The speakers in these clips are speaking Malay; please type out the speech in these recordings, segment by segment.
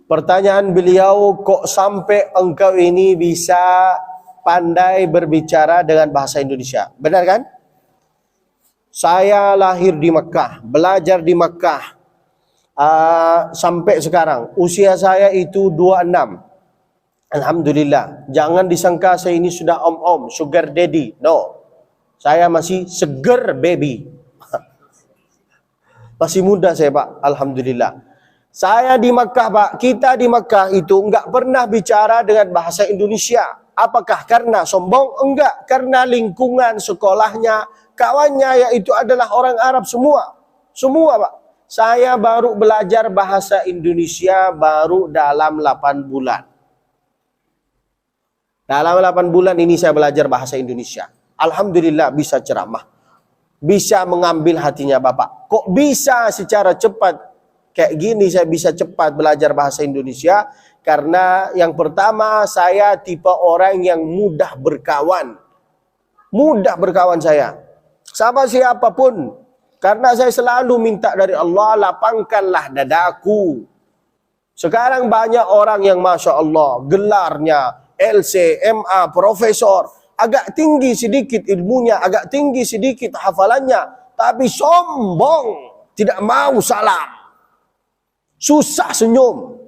Pertanyaan beliau, kok sampai engkau ini bisa pandai berbicara dengan bahasa Indonesia? Benar kan? Saya lahir di Mekah, belajar di Mekah sampai sekarang. Usia saya itu 26. Alhamdulillah. Jangan disangka saya ini sudah om-om, sugar daddy. No. Saya masih seger baby. Masih muda saya, Pak. Alhamdulillah. Saya di Mekah, Pak. Kita di Mekah itu enggak pernah bicara dengan bahasa Indonesia. Apakah karena sombong? Enggak. Karena lingkungan sekolahnya, kawannya yaitu adalah orang Arab semua. Semua, Pak. Saya baru belajar bahasa Indonesia baru dalam 8 bulan. Dalam 8 bulan ini saya belajar bahasa Indonesia. Alhamdulillah bisa ceramah. Bisa mengambil hatinya Bapak. Kok bisa secara cepat kayak gini saya bisa cepat belajar bahasa Indonesia? Karena yang pertama saya tipe orang yang mudah berkawan. Mudah berkawan saya. Sama siapapun. Karena saya selalu minta dari Allah, lapangkanlah dadaku. Sekarang banyak orang yang Masya Allah, gelarnya LC, MA, profesor, agak tinggi sedikit ilmunya, agak tinggi sedikit hafalannya, tapi sombong, tidak mau salam, susah senyum.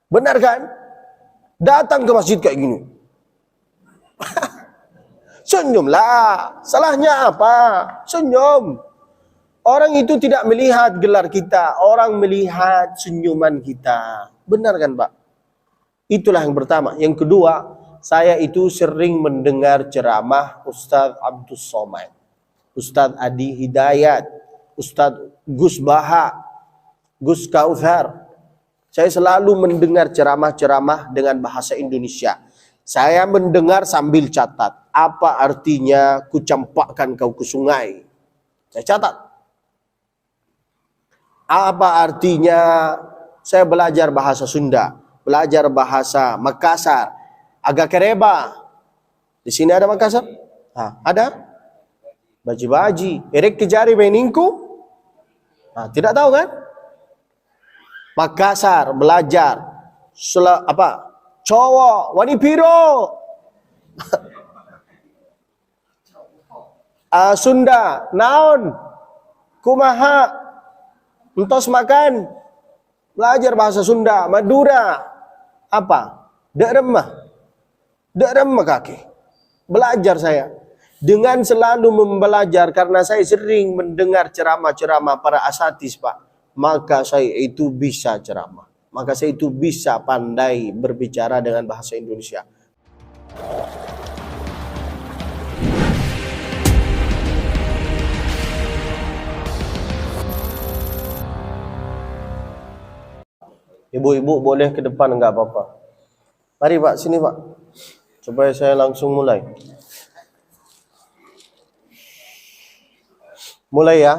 Benar kan? Datang ke masjid kayak gini. Senyumlah. Salahnya apa? Senyum. Orang itu tidak melihat gelar kita, orang melihat senyuman kita. Benar kan, Pak? Itulah yang pertama. Yang kedua, saya itu sering mendengar ceramah Ustadz Abdul Somad, Ustadz Adi Hidayat, Ustadz Gus Baha, Gus Kauthar. Saya selalu mendengar ceramah-ceramah dengan bahasa Indonesia. Saya mendengar sambil catat. Apa artinya kucampakkan kau ke sungai? Saya catat. Apa artinya saya belajar bahasa Sunda, belajar bahasa Makassar, agak kereba. Di sini ada Makassar? Ada? Baji-baji. Erek kejari beningku? Tidak tahu kan? Makassar belajar cowok wani piro. Sunda naon kumaha entos makan. Belajar bahasa Sunda. Madura apa? Dek remah kaki. Belajar saya dengan selalu membelajar, karena saya sering mendengar ceramah-ceramah para asatis, Pak. Maka saya itu bisa ceramah. Maka saya itu bisa pandai berbicara dengan bahasa Indonesia. Ibu-ibu boleh ke depan, enggak apa-apa. Mari Pak, sini Pak. Supaya saya langsung mulai. Mulai ya.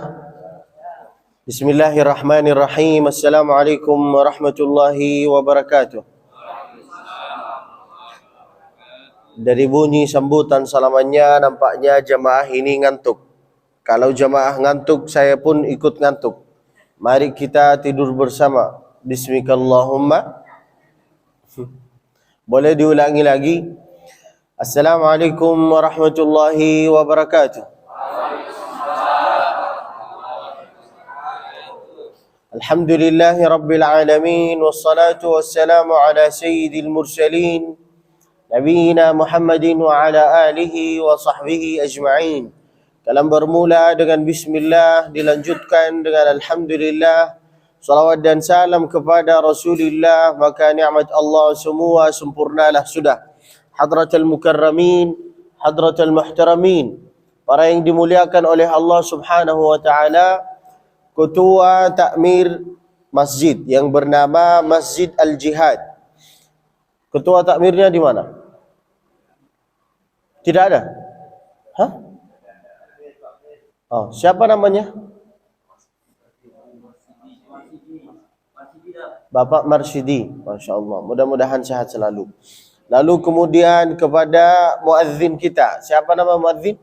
Bismillahirrahmanirrahim. Assalamualaikum warahmatullahi wabarakatuh. Dari bunyi sambutan salamannya nampaknya jamaah ini ngantuk. Kalau jamaah ngantuk, saya pun ikut ngantuk. Mari kita tidur bersama. Bismillahirrahmanirrahim. Boleh diulangi lagi? Assalamualaikum warahmatullahi wabarakatuh. Alhamdulillahi rabbil alamin, wassalatu wassalamu ala sayyidil mursalin, nabiyina Muhammadin wa ala alihi wa sahbihi ajma'in. Kalam bermula dengan bismillah, dilanjutkan dengan alhamdulillah. Salawat dan salam kepada Rasulullah, maka nikmat Allah semua sempurnalah sudah. Hadratul mukarramin, hadratul muhtaramin, para yang dimuliakan oleh Allah Subhanahu wa taala, ketua takmir masjid yang bernama Masjid Al-Jihad. Ketua takmirnya di mana? Tidak ada? Siapa namanya? Bapak Marsyidi, Masya Allah. Mudah-mudahan sehat selalu. Lalu kemudian kepada muadzin kita. Siapa nama muadzin?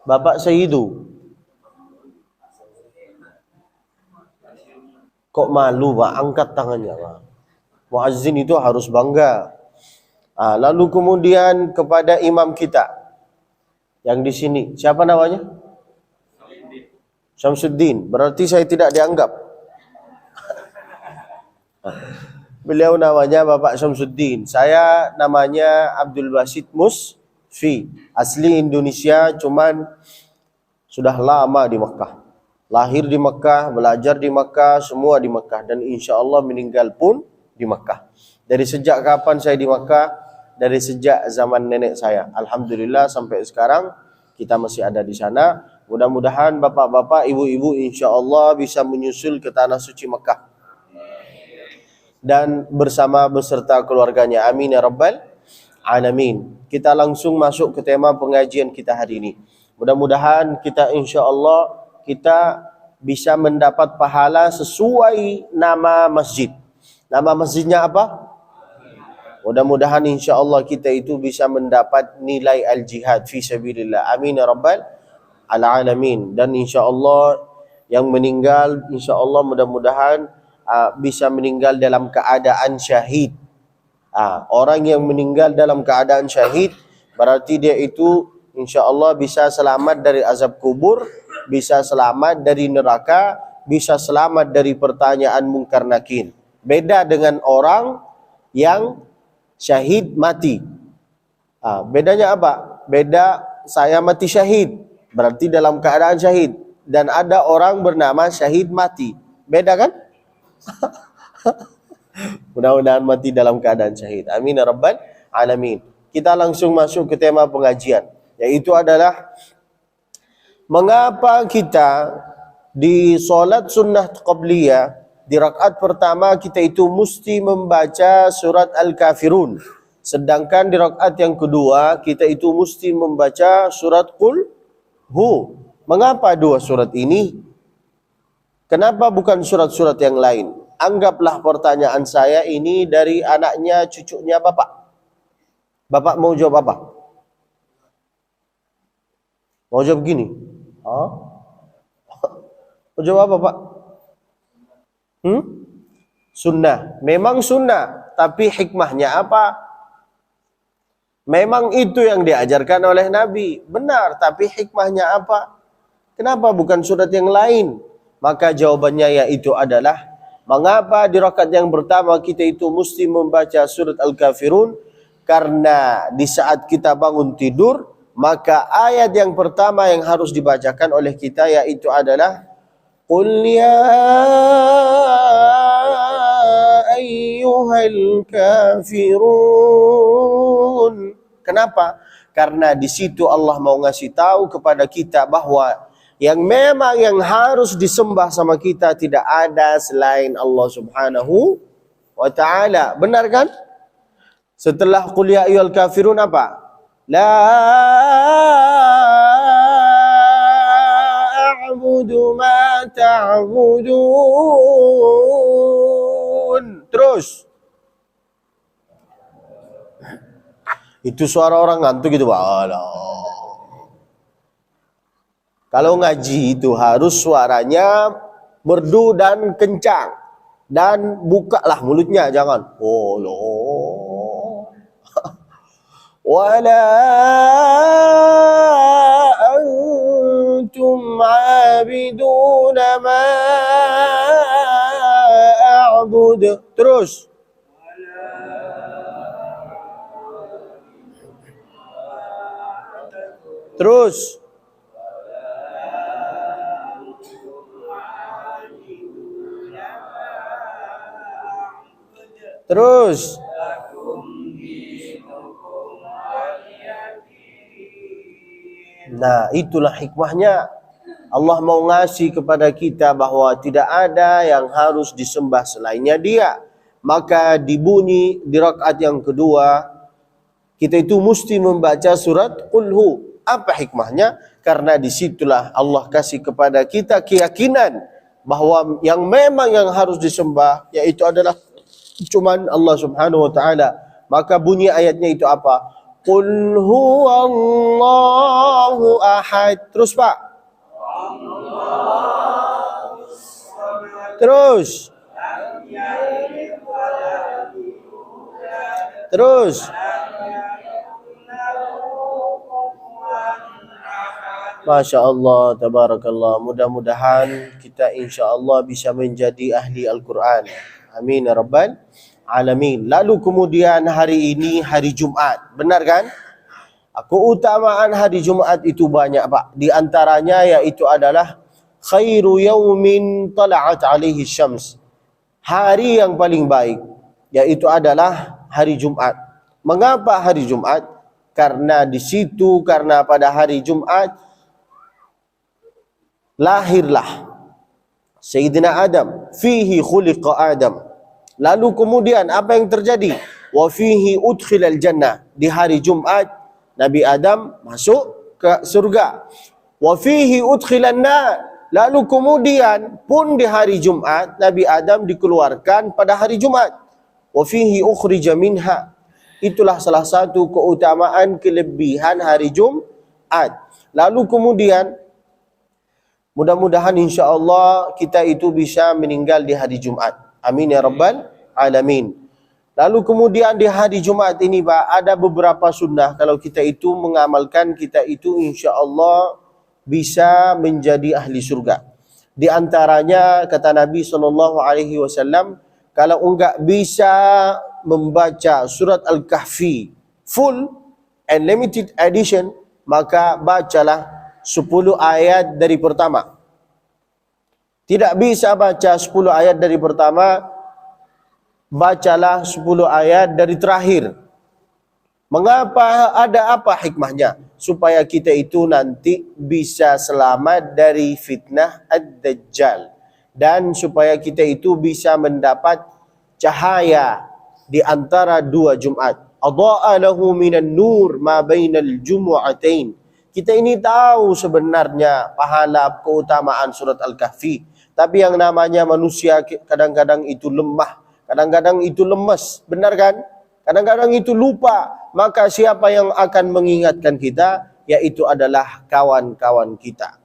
Bapak Sayyidu. Kok malu Pak? Angkat tangannya Pak. Muazzin itu harus bangga. Lalu kemudian kepada imam kita yang di sini, siapa namanya? Syamsuddin. Berarti saya tidak dianggap. Beliau namanya Bapak Syamsuddin. Saya namanya Abdul Basit Musfi. Asli Indonesia, cuman sudah lama di Mekah. Lahir di Mekah, belajar di Mekah, semua di Mekah. Dan insya Allah meninggal pun di Mekah. Dari sejak kapan saya di Mekah? Dari sejak zaman nenek saya. Alhamdulillah sampai sekarang kita masih ada di sana. Mudah-mudahan bapak-bapak, ibu-ibu insya Allah bisa menyusul ke tanah suci Mekah. Dan bersama beserta keluarganya. Amin ya rabbal alamin. Kita langsung masuk ke tema pengajian kita hari ini. Mudah-mudahan kita insya Allah kita bisa mendapat pahala sesuai nama masjid. Nama masjidnya apa? Mudah-mudahan insya Allah kita itu bisa mendapat nilai al-jihad fi sabilillah. Amin ya rabbal alamin. Dan insya Allah yang meninggal insya Allah mudah-mudahan bisa meninggal dalam keadaan syahid. Orang yang meninggal dalam keadaan syahid berarti dia itu insya Allah bisa selamat dari azab kubur, bisa selamat dari neraka, bisa selamat dari pertanyaan mungkar nakir. Beda dengan orang yang syahid mati. Bedanya apa? Beda, saya mati syahid, berarti dalam keadaan syahid. Dan ada orang bernama syahid mati. Beda kan? Mudah-mudahan mati dalam keadaan syahid. Amin ya rabbal alamin. Kita langsung masuk ke tema pengajian, yaitu adalah mengapa kita di solat sunnah qabliyah di rakaat pertama kita itu mesti membaca surat Al-Kafirun, sedangkan di rakaat yang kedua kita itu mesti membaca surat Qul Hu. Mengapa dua surat ini? Kenapa bukan surat-surat yang lain? Anggaplah pertanyaan saya ini dari anaknya, cucunya Bapak. Bapak mau jawab apa? Mau jawab gini? Mau jawab apa Pak? Sunnah. Memang sunnah, tapi hikmahnya apa? Memang itu yang diajarkan oleh Nabi. Benar, tapi hikmahnya apa? Kenapa bukan surat yang lain? Maka jawabannya yaitu adalah, mengapa di rakaat yang pertama kita itu mesti membaca surat Al-Kafirun? Karena di saat kita bangun tidur, maka ayat yang pertama yang harus dibacakan oleh kita yaitu adalah Qul ya ayyuhal kafirun. Kenapa? Karena di situ Allah mau ngasih tahu kepada kita bahwa yang memang yang harus disembah sama kita tidak ada selain Allah Subhanahu wa ta'ala. Benar kan? Setelah qul ya ayyuhal kafirun apa? La a'budu ma ta'budun. Terus. Itu suara orang ngantuk gitu, Pak. Alah. Kalau ngaji itu harus suaranya merdu dan kencang. Dan bukalah mulutnya, jangan. Oh, loh. Wala antum abiduna ma a'bud. Terus. Terus. Terus. Nah, itulah hikmahnya. Allah mau ngasih kepada kita bahwa tidak ada yang harus disembah selainnya Dia. Maka dibunyi di rakaat yang kedua, kita itu mesti membaca surat Qul Hu. Apa hikmahnya? Karena disitulah Allah kasih kepada kita keyakinan bahwa yang memang yang harus disembah yaitu adalah cuman Allah Subhanahu wa ta'ala. Maka bunyi ayatnya itu apa? Qul huwallahu ahad. Terus Pak. Terus. Terus. Masya Allah, tabarakallah. Mudah-mudahan kita insya Allah bisa menjadi ahli Al-Quran. Amin ya Rabbal Alamin. Lalu kemudian hari ini hari Jumat. Benar kan? Keutamaan hari Jumat itu banyak Pak. Di antaranya yaitu adalah khairu yaumin tala'at alaihi syams. Hari yang paling baik yaitu adalah hari Jumat. Mengapa hari Jumat? Karena pada hari Jumat lahirlah Sayyidina Adam. Fihi khuliqa Adam. Lalu kemudian apa yang terjadi? Wa fihi udkhilal jannah. Di hari Jumat Nabi Adam masuk ke surga. Wa fihi udkhilan nar. Lalu kemudian pun di hari Jumat Nabi Adam dikeluarkan pada hari Jumat. Wa fihi ukhrija minha. Itulah salah satu keutamaan kelebihan hari Jumat. Lalu kemudian mudah-mudahan insya-Allah kita itu bisa meninggal di hari Jumat. Amin ya Rabbal Alamin. Lalu kemudian di hari Jumat ini Pak, ada beberapa sunnah. Kalau kita itu mengamalkan, kita itu insya Allah bisa menjadi ahli surga. Di antaranya kata Nabi SAW, kalau enggak bisa membaca surat Al-Kahfi full and limited edition, maka bacalah 10 ayat dari pertama. Tidak bisa baca 10 ayat dari pertama, bacalah 10 ayat dari terakhir. Mengapa? Ada apa hikmahnya? Supaya kita itu nanti bisa selamat dari fitnah Ad-Dajjal. Dan supaya kita itu bisa mendapat cahaya di antara dua Jumat. Adha'a lahu minan nur ma bainal jumu'atain. Kita ini tahu sebenarnya pahala keutamaan surat Al-Kahfi. Tapi yang namanya manusia kadang-kadang itu lemah. Kadang-kadang itu lemes, benar kan? Kadang-kadang itu lupa. Maka siapa yang akan mengingatkan kita? Yaitu adalah kawan-kawan kita.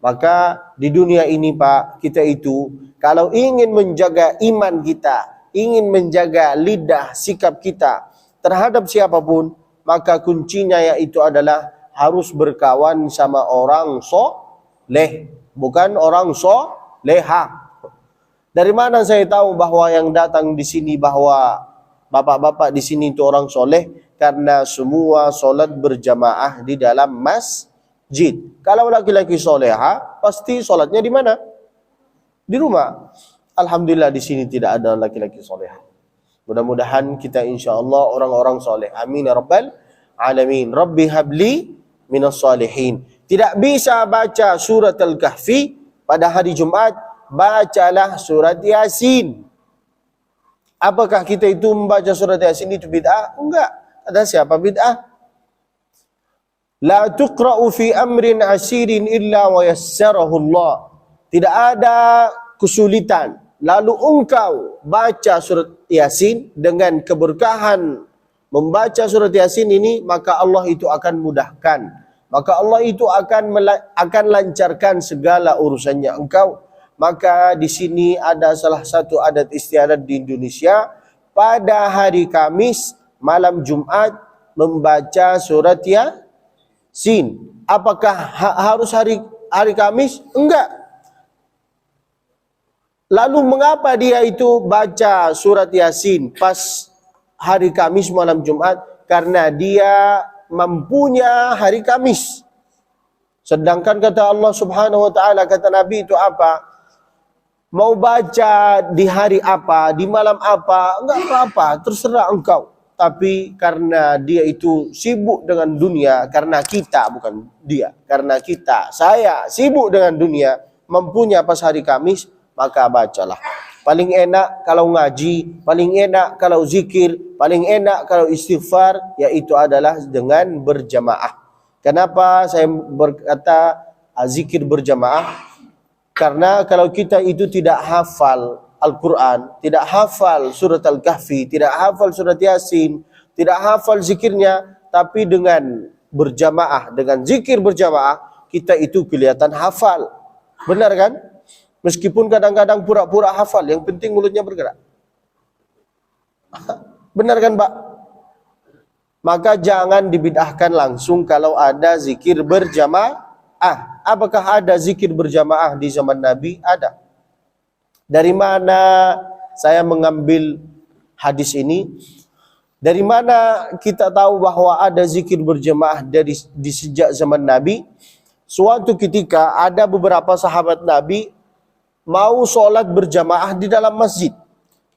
Maka di dunia ini Pak, kita itu kalau ingin menjaga iman kita, ingin menjaga lidah sikap kita terhadap siapapun, maka kuncinya yaitu adalah harus berkawan sama orang soleh, bukan orang soleha. Dari mana saya tahu bahwa yang datang di sini bahwa bapak-bapak di sini itu orang soleh? Karena semua solat berjamaah di dalam masjid. Kalau laki-laki soleha, pasti solatnya di mana? Di rumah. Alhamdulillah di sini tidak ada laki-laki soleha. Mudah-mudahan kita insya Allah orang-orang soleh. Amin ya Rabbal Alamin. Rabbi habli minas salihin. Tidak bisa baca surat Al-Kahfi pada hari Jumat, bacalah surat Yasin. Apakah kita itu membaca surat Yasin itu bid'ah? Enggak. Ada siapa bid'ah? La tuqra'u fi amrin asirin illa wa yassarahu Allah. Tidak ada kesulitan. Lalu engkau baca surat Yasin dengan keberkahan membaca surat Yasin ini, maka Allah itu akan mudahkan. Maka Allah itu akan lancarkan segala urusannya engkau. Maka di sini ada salah satu adat istiadat di Indonesia, pada hari Kamis malam Jumat membaca surat Yasin. Apakah harus hari Kamis? Enggak. Lalu mengapa dia itu baca surat Yasin pas hari Kamis malam Jumat? Karena dia mempunyai hari Kamis. Sedangkan kata Allah Subhanahu wa taala, kata Nabi itu apa? Mau baca di hari apa, di malam apa, enggak apa-apa, terserah engkau. Tapi karena dia itu sibuk dengan dunia, karena kita, bukan dia, karena kita, saya sibuk dengan dunia, mempunyai pas hari Kamis, maka bacalah. Paling enak kalau ngaji, paling enak kalau zikir, paling enak kalau istighfar, yaitu adalah dengan berjamaah. Kenapa saya berkata zikir berjamaah? Karena kalau kita itu tidak hafal Al-Quran, tidak hafal surat Al-Kahfi, tidak hafal surat Yasin, tidak hafal zikirnya, tapi dengan berjamaah, dengan zikir berjamaah, kita itu kelihatan hafal. Benar kan? Meskipun kadang-kadang pura-pura hafal, yang penting mulutnya bergerak. Benar kan Pak? Maka jangan dibid'ahkan langsung kalau ada zikir berjamaah. Apakah ada zikir berjamaah di zaman Nabi? Ada. Dari mana saya mengambil hadis ini? Dari mana kita tahu bahwa ada zikir berjamaah di sejak zaman Nabi? Suatu ketika ada beberapa sahabat Nabi mau sholat berjamaah di dalam masjid.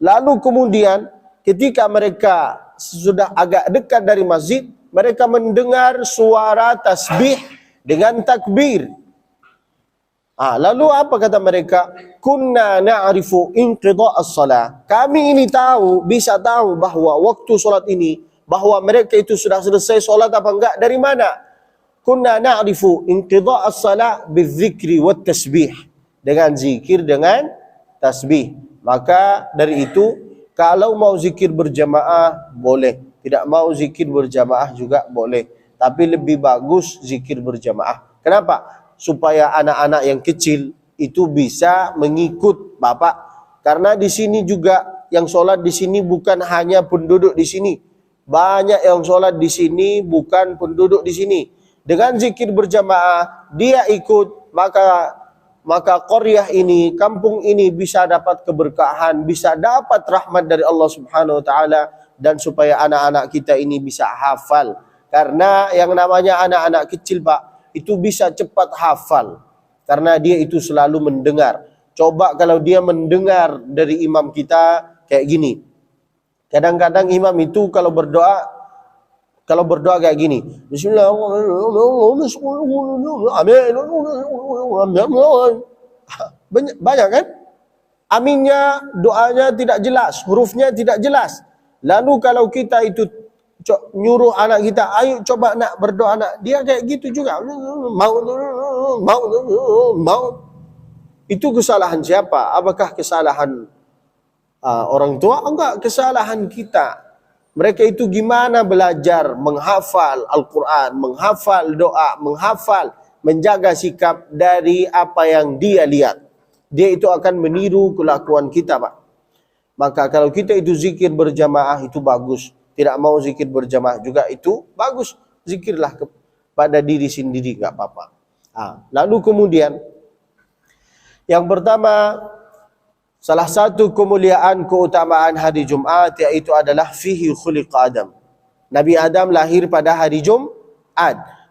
Lalu kemudian ketika mereka sudah agak dekat dari masjid, mereka mendengar suara tasbih dengan takbir. Lalu apa kata mereka? Kunna na'rifu inqidha' as-salah. Kami ini bisa tahu bahwa waktu solat ini, bahwa mereka itu sudah selesai solat apa enggak. Dari mana? Kunna na'rifu inqidha' as-salah bidzikri wat tasbih. Dengan zikir, dengan tasbih. Maka dari itu, kalau mau zikir berjamaah boleh, tidak mau zikir berjamaah juga boleh. Tapi lebih bagus zikir berjamaah. Kenapa? Supaya anak-anak yang kecil itu bisa mengikut Bapak. Karena di sini juga yang sholat di sini bukan hanya penduduk di sini. Banyak yang sholat di sini bukan penduduk di sini. Dengan zikir berjamaah dia ikut, maka qaryah ini, kampung ini bisa dapat keberkahan, bisa dapat rahmat dari Allah Subhanahu wa taala, dan supaya anak-anak kita ini bisa hafal. Karena yang namanya anak-anak kecil Pak, itu bisa cepat hafal. Karena dia itu selalu mendengar. Coba kalau dia mendengar dari imam kita kayak gini. Kadang-kadang imam itu kalau berdoa kayak gini. Bismillahirrahmanirrahim. Banyak kan? Aminnya, doanya tidak jelas, hurufnya tidak jelas. Lalu kalau kita itu nyuruh anak kita, ayo coba nak berdoa nak, dia kayak gitu juga. Mau. Itu kesalahan siapa? Apakah kesalahan orang tua? Enggak, kesalahan kita. Mereka itu gimana belajar menghafal Al-Quran, menghafal doa, menghafal, menjaga sikap dari apa yang dia lihat. Dia itu akan meniru kelakuan kita Pak. Maka kalau kita itu zikir berjamaah itu bagus. Tidak mau zikir berjamaah juga itu bagus. Zikirlah kepada diri sendiri, enggak apa-apa. Lalu kemudian yang pertama, salah satu kemuliaan keutamaan hari Jumat yaitu adalah fihi khuliqa Adam. Nabi Adam lahir pada hari Jumat.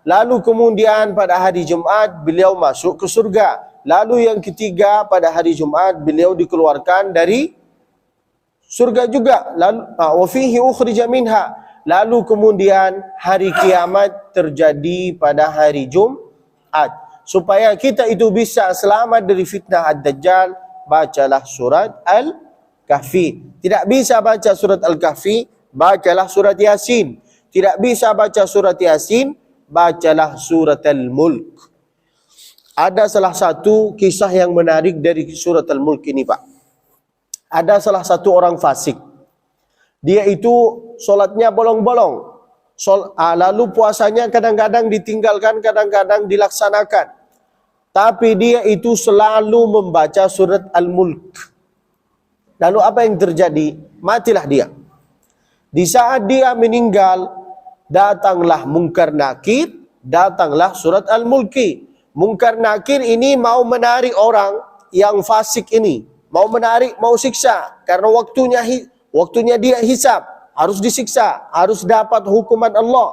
Lalu kemudian pada hari Jumat beliau masuk ke surga. Lalu yang ketiga pada hari Jumat beliau dikeluarkan dari surga juga. Lalu wa fihi ukhrija minha. Lalu kemudian hari kiamat terjadi pada hari Jumat. Supaya kita itu bisa selamat dari fitnah Ad-Dajjal, bacalah surat Al-Kahfi. Tidak bisa baca surat Al-Kahfi, bacalah surat Yasin. Tidak bisa baca surat Yasin, bacalah surat Al-Mulk. Ada salah satu kisah yang menarik dari surat Al-Mulk ini Pak. Ada salah satu orang fasik. Dia itu solatnya bolong-bolong. Lalu puasanya kadang-kadang ditinggalkan, kadang-kadang dilaksanakan. Tapi dia itu selalu membaca surat Al-Mulk. Lalu apa yang terjadi? Matilah dia. Di saat dia meninggal, datanglah Munkar Nakir, datanglah surat Al-Mulki. Munkar Nakir ini mau menarik orang yang fasik ini. Mau menarik, mau siksa. Karena waktunya dia hisab. Harus disiksa, harus dapat hukuman Allah.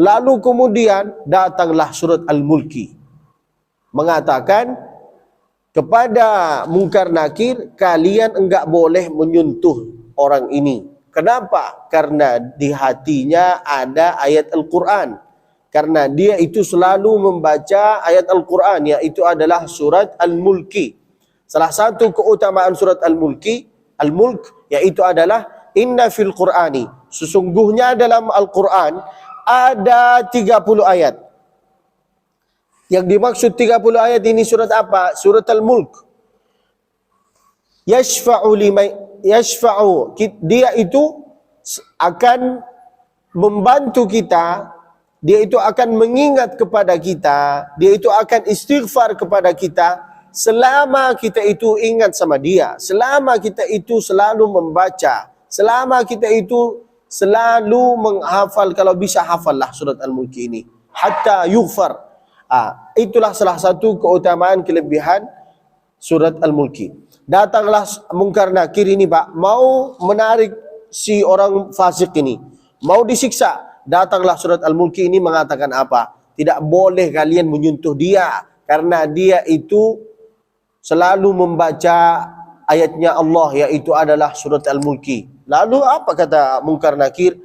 Lalu kemudian datanglah surat Al-Mulki. Mengatakan kepada Munkar Nakir, kalian enggak boleh menyentuh orang ini. Kenapa? Karena di hatinya ada ayat Al-Quran. Karena dia itu selalu membaca ayat Al-Quran, yaitu adalah surat Al-Mulki. Salah satu keutamaan surat Al-Mulk, yaitu adalah inna fil Qur'ani. Sesungguhnya dalam Al-Quran ada 30 ayat. Yang dimaksud 30 ayat ini surat apa? Surat Al-Mulk. Yashfa'u. Dia itu akan membantu kita. Dia itu akan mengingat kepada kita. Dia itu akan istighfar kepada kita. Selama kita itu ingat sama dia. Selama kita itu selalu membaca Selama kita itu selalu menghafal, kalau bisa hafallah surat Al-Mulki ini hatta yughfar. Itulah salah satu keutamaan kelebihan surat Al-Mulki. Datanglah Munkar Nakir ini Pak, mau menarik si orang fasik ini, mau disiksa. Datanglah surat Al-Mulki ini mengatakan apa? Tidak boleh kalian menyentuh dia, karena dia itu selalu membaca ayatnya Allah, yaitu adalah surat Al-Mulki. Lalu apa kata Munkar Nakir?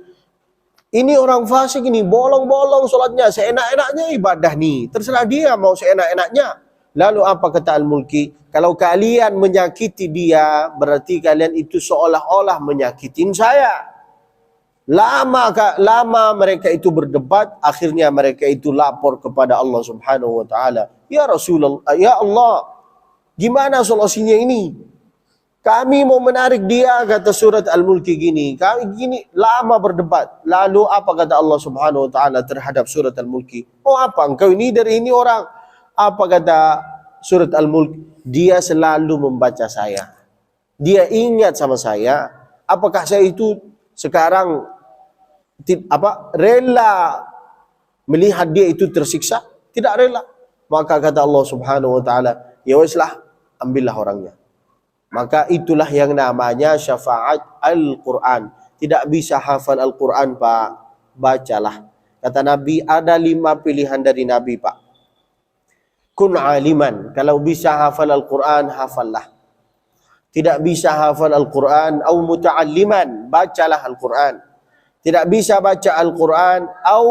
Ini orang fasik ini, bolong-bolong solatnya, seenak-enaknya ibadah nih. Terserah dia mau seenak-enaknya. Lalu apa kata Al-Mulki? Kalau kalian menyakiti dia, berarti kalian itu seolah-olah menyakitin saya. Lama mereka itu berdebat, akhirnya mereka itu lapor kepada Allah Subhanahu wa taala. Ya Rasulullah, ya Allah, gimana solusinya ini? Kami mau menarik dia, kata surat Al-Mulki gini. Kami gini, lama berdebat. Lalu apa kata Allah Subhanahu wa taala terhadap surat Al-Mulki? Oh, apa engkau ini dari ini orang? Apa kata surat Al-Mulki? Dia selalu membaca saya. Dia ingat sama saya. Apakah saya itu sekarang rela melihat dia itu tersiksa? Tidak rela. Maka kata Allah Subhanahu wa taala, ya weslah, ambillah orangnya. Maka itulah yang namanya syafaat Al-Quran. Tidak bisa hafal Al-Quran Pak, bacalah. Kata Nabi, ada 5 pilihan dari Nabi Pak. Kun aliman, kalau bisa hafal Al-Quran, hafallah. Tidak bisa hafal Al-Quran, au muta'alliman, bacalah Al-Quran. Tidak bisa baca Al-Quran, au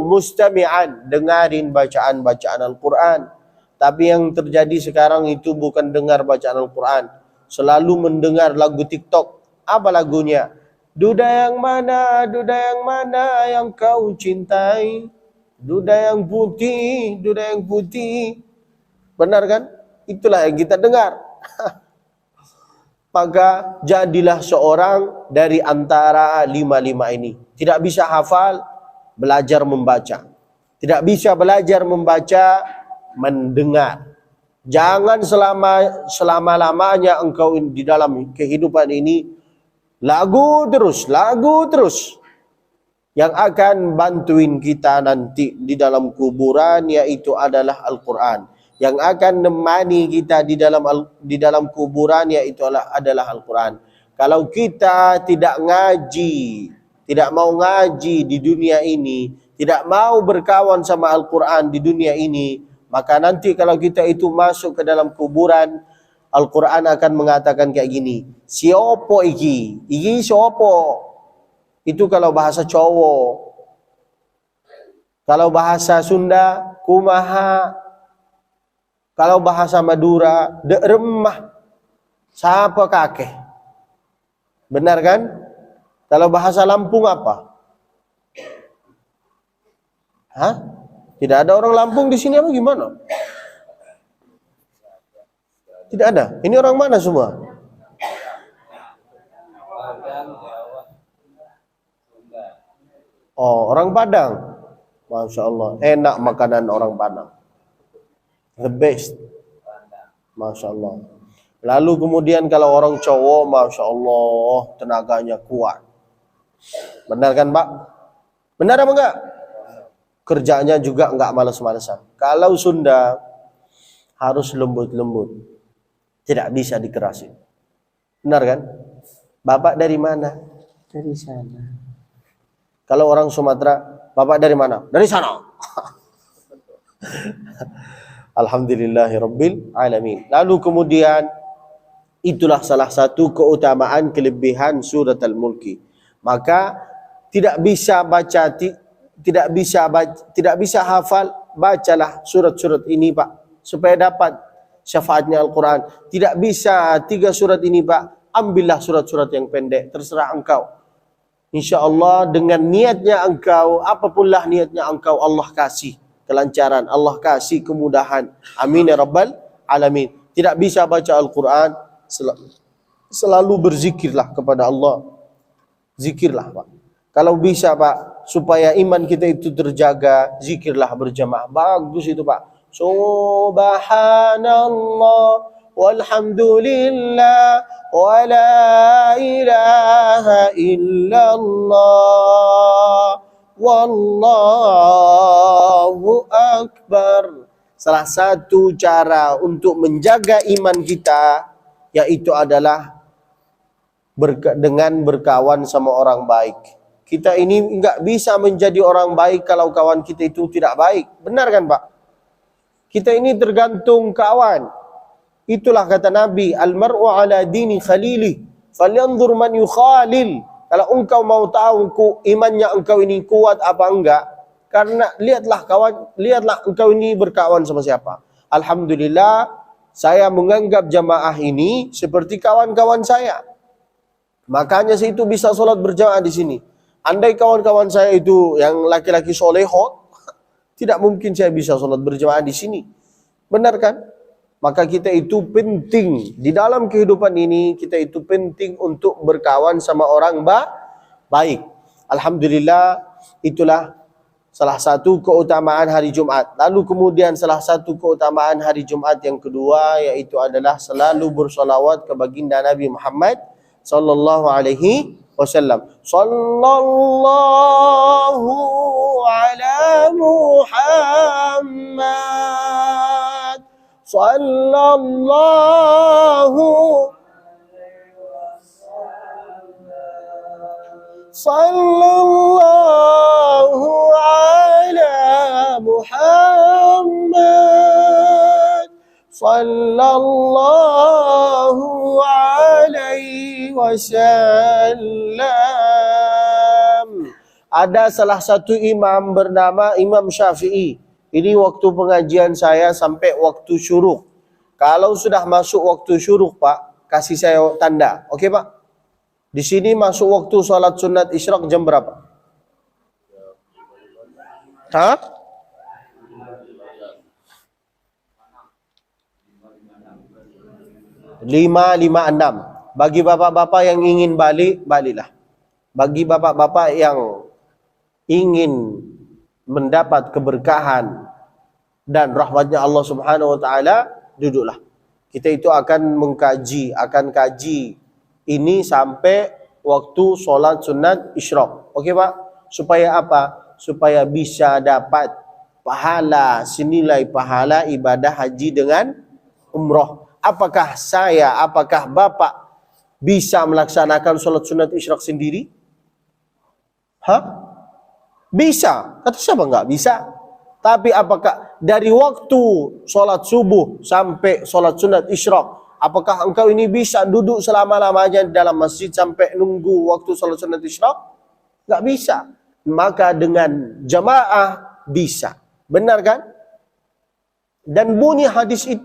mustami'an, dengarin bacaan-bacaan Al-Quran. Tapi yang terjadi sekarang itu bukan dengar bacaan Al-Quran, selalu mendengar lagu TikTok. Apa lagunya? Duda yang mana yang kau cintai? Duda yang putih. Benar kan? Itulah yang kita dengar. Maka jadilah seorang dari antara 5 ini. Tidak bisa hafal, belajar membaca. Tidak bisa belajar membaca, mendengar. Jangan selama-lamanya engkau di dalam kehidupan ini lagu terus. Yang akan bantuin kita nanti di dalam kuburan yaitu adalah Al-Quran. Yang akan nemani kita di dalam kuburan yaitu adalah Al-Quran. Kalau kita tidak ngaji, tidak mau ngaji di dunia ini, tidak mau berkawan sama Al-Quran di dunia ini, maka nanti kalau kita itu masuk ke dalam kuburan, Al-Quran akan mengatakan kayak gini, siopo iki siopo. Itu kalau bahasa cowok. Kalau bahasa Sunda, kumaha. Kalau bahasa Madura, de remah. Siapa kakek? Benar kan? Kalau bahasa Lampung apa? Hah? Tidak ada orang Lampung di sini apa gimana? Tidak ada. Ini orang mana semua? Oh, orang Padang. Masya Allah. Enak makanan orang Padang. The best. Masya Allah. Lalu kemudian kalau orang cowok, Masya Allah, tenaganya kuat. Benar kan Pak? Benar apa enggak? Kerjanya juga enggak malas-malasan. Kalau Sunda harus lembut-lembut. Tidak bisa dikerasin. Benar kan? Bapak dari mana? Dari sana. Kalau orang Sumatera, Bapak dari mana? Dari sana. Alhamdulillahirabbil alamin. Lalu kemudian itulah salah satu keutamaan kelebihan surat Al-Mulki. Maka tidak bisa baca, tidak bisa hafal, bacalah surat-surat ini Pak, supaya dapat syafaatnya Al-Quran. Tidak bisa 3 surat ini Pak, ambillah surat-surat yang pendek, terserah engkau. Insya Allah dengan niatnya engkau, apapunlah niatnya engkau, Allah kasih kelancaran, Allah kasih kemudahan. Amin ya rabbal alamin. Tidak bisa baca Al-Quran, selalu berzikirlah kepada Allah. Zikirlah Pak. Kalau bisa Pak, supaya iman kita itu terjaga, zikirlah berjamaah. Bagus itu Pak. Subhanallah walhamdulillah wa la ilaha ilaha illallah wallahu akbar. Salah satu cara untuk menjaga iman kita yaitu adalah dengan berkawan sama orang baik. Kita ini enggak bisa menjadi orang baik kalau kawan kita itu tidak baik. Benar kan, Pak? Kita ini tergantung kawan. Itulah kata Nabi, al-mar'u ala dini khalili, falyanzur man yukhalil. Kalau engkau mau tahu imannya engkau ini kuat apa enggak, karena lihatlah engkau ini berkawan sama siapa. Alhamdulillah, saya menganggap jamaah ini seperti kawan-kawan saya. Makanya saya itu bisa sholat berjamaah di sini. Andai kawan-kawan saya itu yang laki-laki solehot, tidak mungkin saya bisa sholat berjamaah di sini. Benar kan? Maka kita itu penting. Di dalam kehidupan ini, kita itu penting untuk berkawan sama orang baik. Alhamdulillah, itulah salah satu keutamaan hari Jumat. Lalu kemudian salah satu keutamaan hari Jumat yang kedua, yaitu adalah selalu bersolawat ke baginda Nabi Muhammad sallallahu alaihi wasallam. Sallallahu ala Muhammad. Sallallahu ala Muhammad. Sallallahu alaihi wasallam. Ada salah satu imam bernama Imam Syafi'i. Ini waktu pengajian saya sampai waktu syuruk. Kalau sudah masuk waktu syuruk, Pak, kasih saya tanda. Oke, Pak? Di sini masuk waktu salat sunat isyraq jam berapa? Hah? 5:56. Bagi bapak-bapak yang ingin balik, baliklah. Bagi bapak-bapak yang ingin mendapat keberkahan dan rahmatnya Allah Subhanahu wa taala, duduklah. Kita itu akan kaji ini sampai waktu solat sunat isyraq. Oke, Pak? Supaya apa? Supaya bisa dapat pahala, senilai pahala ibadah haji dengan umrah. Apakah Bapak bisa melaksanakan solat sunat isyraq sendiri? Hah? Bisa. Kata siapa enggak bisa? Tapi apakah dari waktu solat subuh sampai solat sunat isyraq, apakah engkau ini bisa duduk selama-lamanya di dalam masjid sampai nunggu waktu solat sunat isyraq? Enggak bisa. Maka dengan jamaah bisa. Benar kan? Dan bunyi hadisnya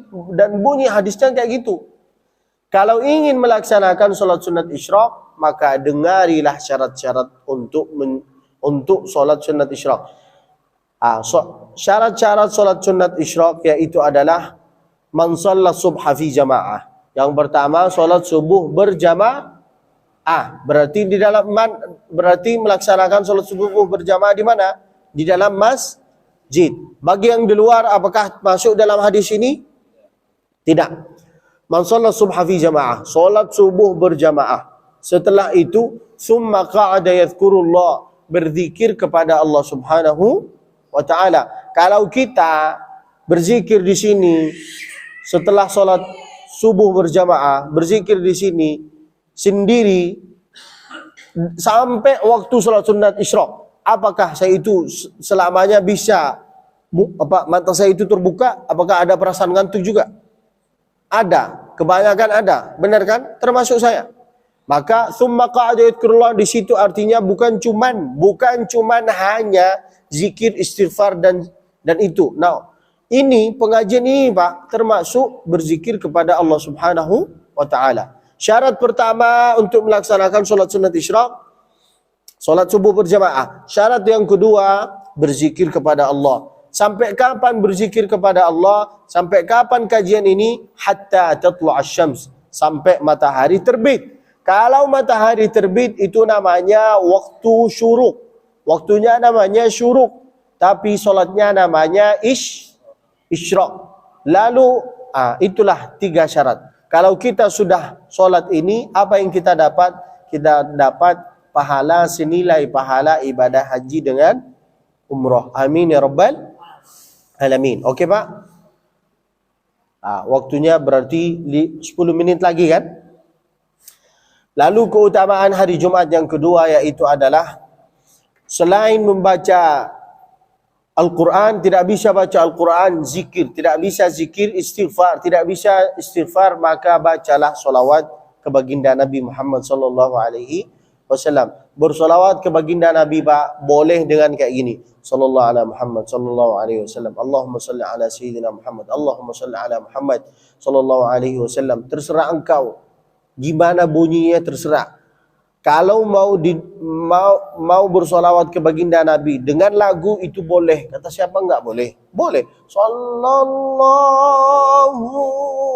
kayak gitu. Kalau ingin melaksanakan solat sunat isyraq, maka dengarilah syarat-syarat untuk solat sunat isyraq. Syarat-syarat solat sunat isyraq yaitu adalah man shalla subha fi jamaah. Yang pertama, solat subuh berjamaah. Berarti melaksanakan solat subuh berjamaah di mana? Di dalam masjid. Bagi yang di luar, apakah masuk dalam hadis ini? Tidak. Man shalla subha fi jamaah, solat subuh berjamaah. Setelah itu, summa qa'ada yadhkurullah, berzikir kepada Allah Subhanahu wa taala. Kalau kita berzikir di sini setelah salat subuh berjamaah, berzikir di sini sendiri sampai waktu salat sunat isyraq, apakah saya itu selamanya bisa mata saya itu terbuka? Apakah ada perasaan ngantuk juga? Ada, kebanyakan ada. Benar kan? Termasuk saya. Maka summa qa'ada yadhkurullah di situ artinya bukan cuman hanya zikir, istighfar dan itu. Nah, ini pengajian ini, Pak, termasuk berzikir kepada Allah Subhanahu wa taala. Syarat pertama untuk melaksanakan solat sunat isyraq, solat subuh berjamaah. Syarat yang kedua, berzikir kepada Allah. Sampai kapan berzikir kepada Allah? Sampai kapan kajian ini? Hatta tatlu'asy syams, sampai matahari terbit. Kalau matahari terbit itu namanya waktu syuruk. Waktunya namanya syuruk. Tapi solatnya namanya isyraq. Lalu itulah 3 syarat. Kalau kita sudah solat ini, apa yang kita dapat? kita dapat pahala senilai pahala ibadah haji dengan umrah. Amin ya rabbal alamin. Okey Pak? Waktunya berarti 10 minit lagi kan? Lalu keutamaan hari Jumaat yang kedua iaitu adalah selain membaca Al-Quran, tidak bisa baca Al-Quran, zikir. Tidak bisa zikir, istighfar. Tidak bisa istighfar, maka bacalah solawat ke baginda Nabi Muhammad sallallahu alaihi wasallam. Bersolawat ke baginda Nabi Pak, boleh dengan kayak gini. Sallallahu ala Muhammad sallallahu alaihi wasallam. Allahumma salli ala Sayyidina Muhammad. Allahumma salli ala Muhammad sallallahu alaihi wasallam. Terserah engkau. Gimana bunyinya terserah. Kalau mau bersolawat ke baginda Nabi dengan lagu itu boleh. Kata siapa enggak boleh? Boleh. Sallallahu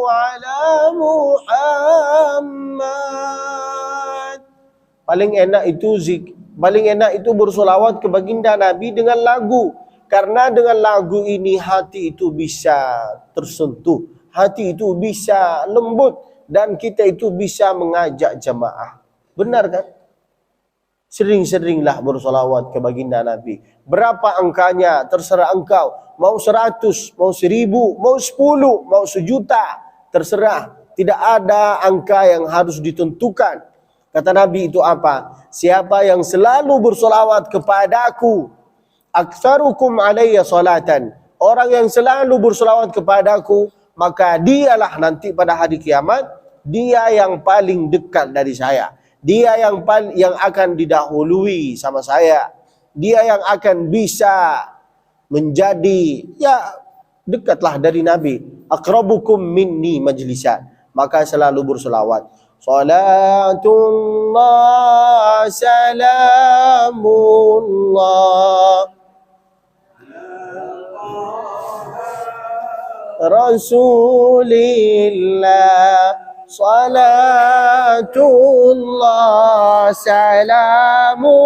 ala Muhammad. Paling enak itu bersolawat ke baginda Nabi dengan lagu. Karena dengan lagu ini hati itu bisa tersentuh. Hati itu bisa lembut. Dan kita itu bisa mengajak jamaah. Benar kan? Sering-seringlah bersolawat ke baginda Nabi. Berapa angkanya? Terserah engkau. Mau 100, mau 1000, mau 10, mau 1.000,000. Terserah. Tidak ada angka yang harus ditentukan. Kata Nabi itu apa? Siapa yang selalu bersolawat kepadaku, aktsarukum alayya salatan. Orang yang selalu bersolawat kepadaku, maka dialah nanti pada hari kiamat, dia yang paling dekat dari saya. Dia yang akan didahului sama saya. Dia yang akan bisa menjadi dekatlah dari Nabi. Aqrabukum minni majlisan. Maka selalu bersolawat. Salatullah salamullah Rasulillah. Salatullah salamullah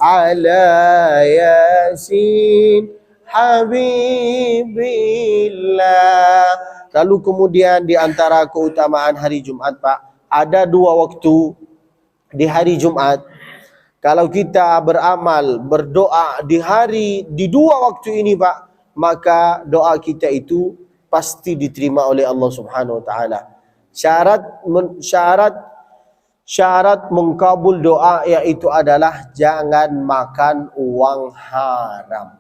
ala Yasin Habibillah. Lalu kemudian di antara keutamaan hari Jumat Pak, ada 2 waktu di hari Jumat. Kalau kita beramal, berdoa di 2 waktu ini Pak, maka doa kita itu pasti diterima oleh Allah Subhanahu wa taala. Syarat mengkabul doa yaitu adalah jangan makan uang haram.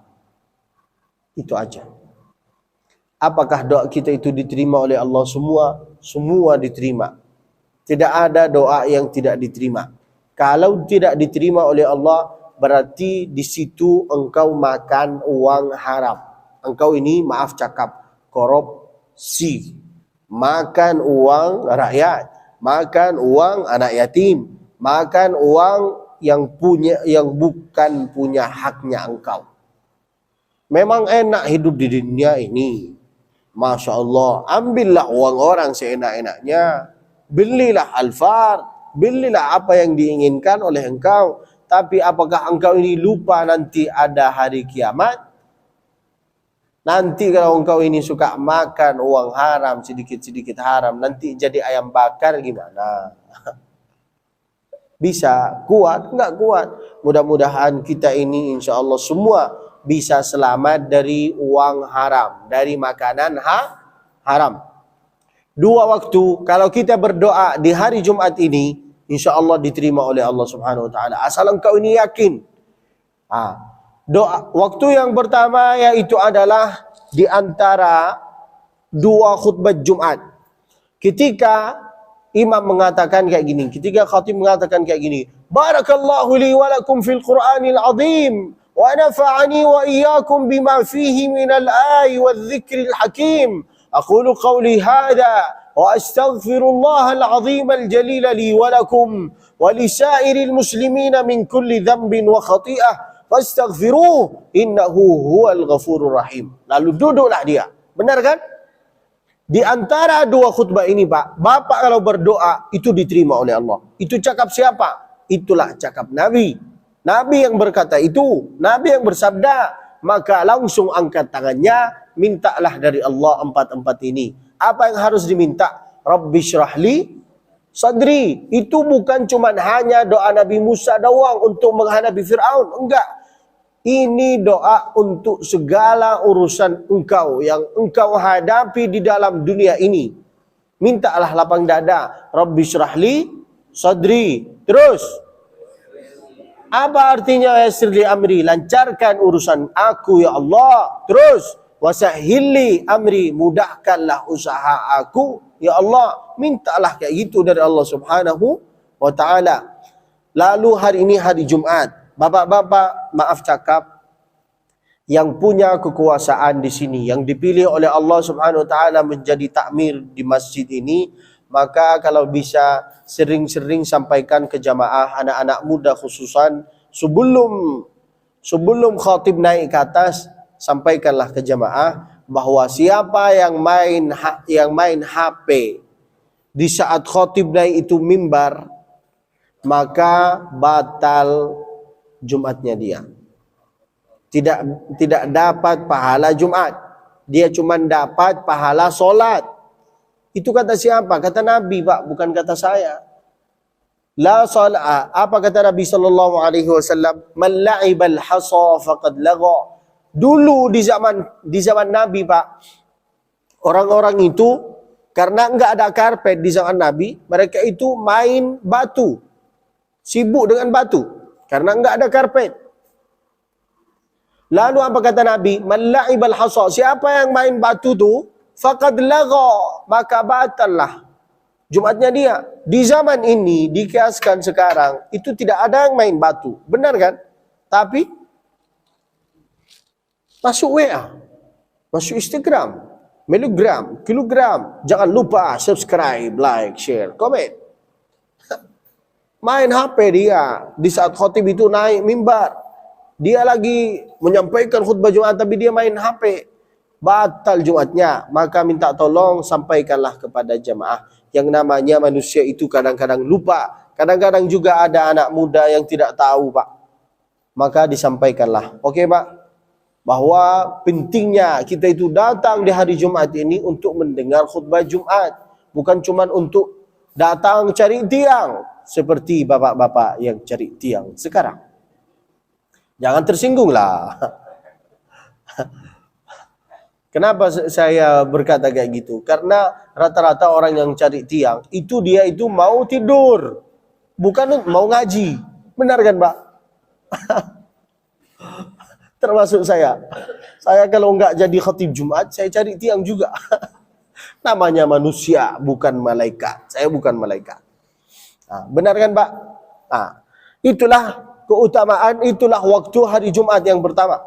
Itu aja. Apakah doa kita itu diterima oleh Allah semua? Semua diterima. Tidak ada doa yang tidak diterima. Kalau tidak diterima oleh Allah, berarti di situ engkau makan uang haram. Engkau ini maaf cakap korupsi, makan uang rakyat, makan uang anak yatim, makan uang yang bukan punya haknya engkau. Memang enak hidup di dunia ini, Masya Allah. Ambillah uang orang seenak-enaknya, belilah Alfard, belilah apa yang diinginkan oleh engkau. Tapi apakah engkau ini lupa nanti ada hari kiamat? Nanti kalau engkau ini suka makan uang haram, sedikit-sedikit haram, nanti jadi ayam bakar gimana? Bisa kuat? Enggak kuat. Mudah-mudahan kita ini insya Allah semua bisa selamat dari uang haram, dari makanan haram. 2 waktu, kalau kita berdoa di hari Jumat ini, insya Allah diterima oleh Allah Subhanahu wa taala. Asal engkau ini yakin. Doa waktu yang pertama yaitu adalah di antara 2 khutbah Jumat. Ketika imam mengatakan kayak gini, ketika khatib mengatakan kayak gini, Barakallahu li wa lakum fil Qur'anil azim wa nafa'ani wa iyyakum bima fihi minal ayati wadh-dhikril hakim. Aqulu qawli hadha wa astaghfirullahal azimul jalil li wa lakum wa lisairil muslimina min kulli dhanbin wa khati'ah. Fastaghfiruh innahu huwal ghafurur rahim. Lalu duduklah dia. Benar kan? Di antara 2 khutbah ini Pak, Bapak kalau berdoa itu diterima oleh Allah. Itu cakap siapa? Itulah cakap Nabi. Nabi yang berkata itu, Nabi yang bersabda, maka langsung angkat tangannya, mintalah dari Allah 4 ini. Apa yang harus diminta? Rabbi syrahli sadri. Itu bukan cuma hanya doa Nabi Musa doang untuk menghadapi Fir'aun. Enggak. Ini doa untuk segala urusan engkau yang engkau hadapi di dalam dunia ini. Mintalah lapang dada. Rabbi syrahli sadri. Terus, apa artinya yassir li amri? Lancarkan urusan aku ya Allah. Terus, wasahhilli amri, mudahkanlah usaha aku ya Allah. Mintalah kayak gitu dari Allah Subhanahu wa taala. Lalu hari ini hari Jumat. Bapak-bapak, maaf cakap, yang punya kekuasaan di sini, yang dipilih oleh Allah Subhanahu wa taala menjadi takmir di masjid ini, maka kalau bisa sering-sering sampaikan ke jamaah anak-anak muda khususan sebelum khatib naik ke atas, sampaikanlah ke jamaah bahwa siapa yang main HP di saat khatib naik itu mimbar, maka batal Jumatnya dia. Tidak dapat pahala Jumat. Dia cuma dapat pahala solat. Itu kata siapa? Kata Nabi, Pak, bukan kata saya. La salat. Apa kata Nabi sallallahu alaihi wasallam? Man la'ibal hasa faqad lagha. Dulu di zaman Nabi, Pak, orang-orang itu karena enggak ada karpet di zaman Nabi, mereka itu main batu. Sibuk dengan batu karena enggak ada karpet. Lalu apa kata Nabi? Man la'ibal hasa. Siapa yang main batu tu, faqad lagha, maka batallah Jumatnya dia. Di zaman ini, dikiaskan sekarang, itu tidak ada yang main batu. Benar kan? Tapi masuk WA, masuk Instagram, miligram, kilogram. Jangan lupa subscribe, like, share, komen. Main HP dia di saat khatib itu naik mimbar. Dia lagi menyampaikan khutbah Jumat tapi dia main HP. Batal Jumatnya. Maka minta tolong sampaikanlah kepada jamaah. Yang namanya manusia itu kadang-kadang lupa. Kadang-kadang juga ada anak muda yang tidak tahu, Pak. Maka disampaikanlah. Oke, Pak? Bahwa pentingnya kita itu datang di hari Jumat ini untuk mendengar khutbah Jumat. Bukan cuma untuk datang cari tiang. Seperti bapak-bapak yang cari tiang sekarang. Jangan tersinggunglah. Kenapa saya berkata kayak gitu? Karena rata-rata orang yang cari tiang, dia itu mau tidur. Bukan mau ngaji. Benar kan, Pak? Termasuk saya. Saya kalau enggak jadi khatib Jumat, saya cari tiang juga. Namanya manusia, bukan malaikat. Saya bukan malaikat. Nah, benar kan, Pak? Nah, itulah keutamaan, itulah waktu hari Jumat yang pertama.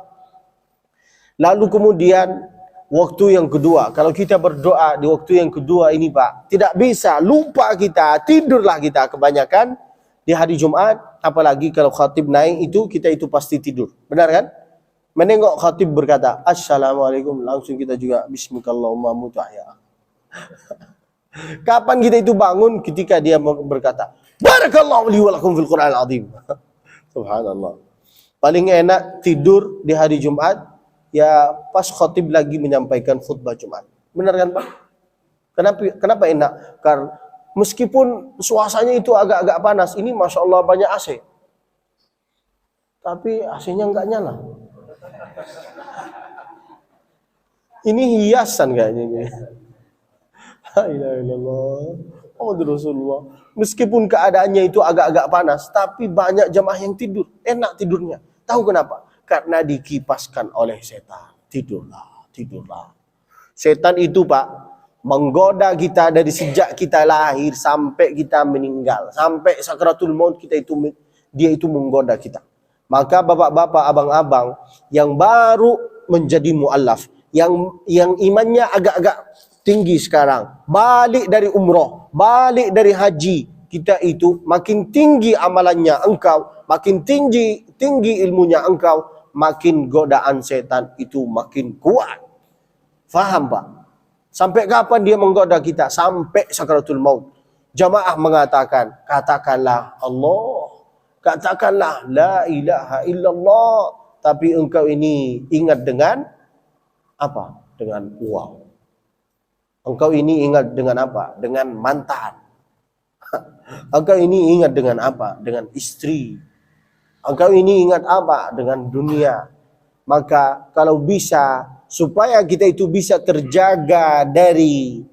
Lalu kemudian waktu yang kedua, kalau kita berdoa di waktu yang kedua ini, Pak, tidak bisa lupa kita, tidurlah kita kebanyakan di hari Jumat, apalagi kalau khatib naik kita itu pasti tidur. Benar kan? Menengok khatib berkata, Assalamualaikum, langsung kita juga Bismillahirrahmanirrahim mutahya. Kapan kita itu bangun? Ketika dia berkata, Barakallahu li wa lakum fil Qur'an al-azim. Subhanallah. Paling enak tidur di hari Jumat, ya pas khatib lagi menyampaikan khutbah Jumat. Benar kan, Pak? Kenapa enak? Karena meskipun suasananya itu agak-agak panas, ini Masya Allah banyak AC. Tapi AC-nya enggak nyala. Ini hiasan kayaknya ini. La ilaha illallah. Muhammadur Rasulullah. Meskipun keadaannya itu agak-agak panas, tapi banyak jamaah yang tidur. Enak tidurnya. Tahu kenapa? Karena dikipaskan oleh setan. Tidurlah, tidurlah. Setan itu, Pak, menggoda kita dari sejak kita lahir sampai kita meninggal. Sampai sakratul maut dia itu menggoda kita. Maka bapak-bapak, abang-abang yang baru menjadi mu'allaf, yang imannya agak-agak tinggi sekarang, balik dari umroh, balik dari haji, kita itu makin tinggi amalannya engkau, makin tinggi ilmunya engkau, makin godaan setan itu makin kuat. Faham, Pak? Sampai kapan dia menggoda kita? Sampai sakratul maut. Jamaah mengatakan, katakanlah Allah, katakanlah la ilaha illallah, tapi engkau ini ingat dengan apa? Dengan uang. Engkau ini ingat dengan apa? Dengan mantan. Engkau ini ingat dengan apa? Dengan istri. Engkau ini ingat apa? Dengan dunia. Maka kalau bisa, supaya kita itu bisa terjaga dari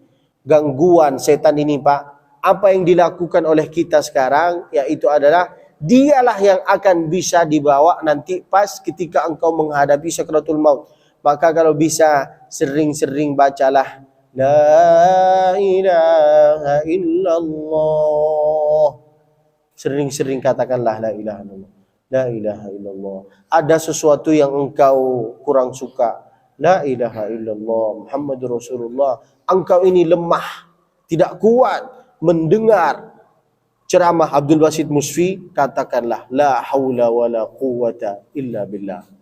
gangguan setan ini Pak, apa yang dilakukan oleh kita sekarang, yaitu adalah dialah yang akan bisa dibawa nanti pas ketika engkau menghadapi sakratul maut. Maka kalau bisa sering-sering bacalah La ilaha illallah. Sering-sering katakanlah la ilaha illallah. La ilaha illallah. Ada sesuatu yang engkau kurang suka, la ilaha illallah Muhammadur Rasulullah. Engkau ini lemah, tidak kuat mendengar ceramah Abdul Basit Musfi, katakanlah la haula wala quwata illa billah.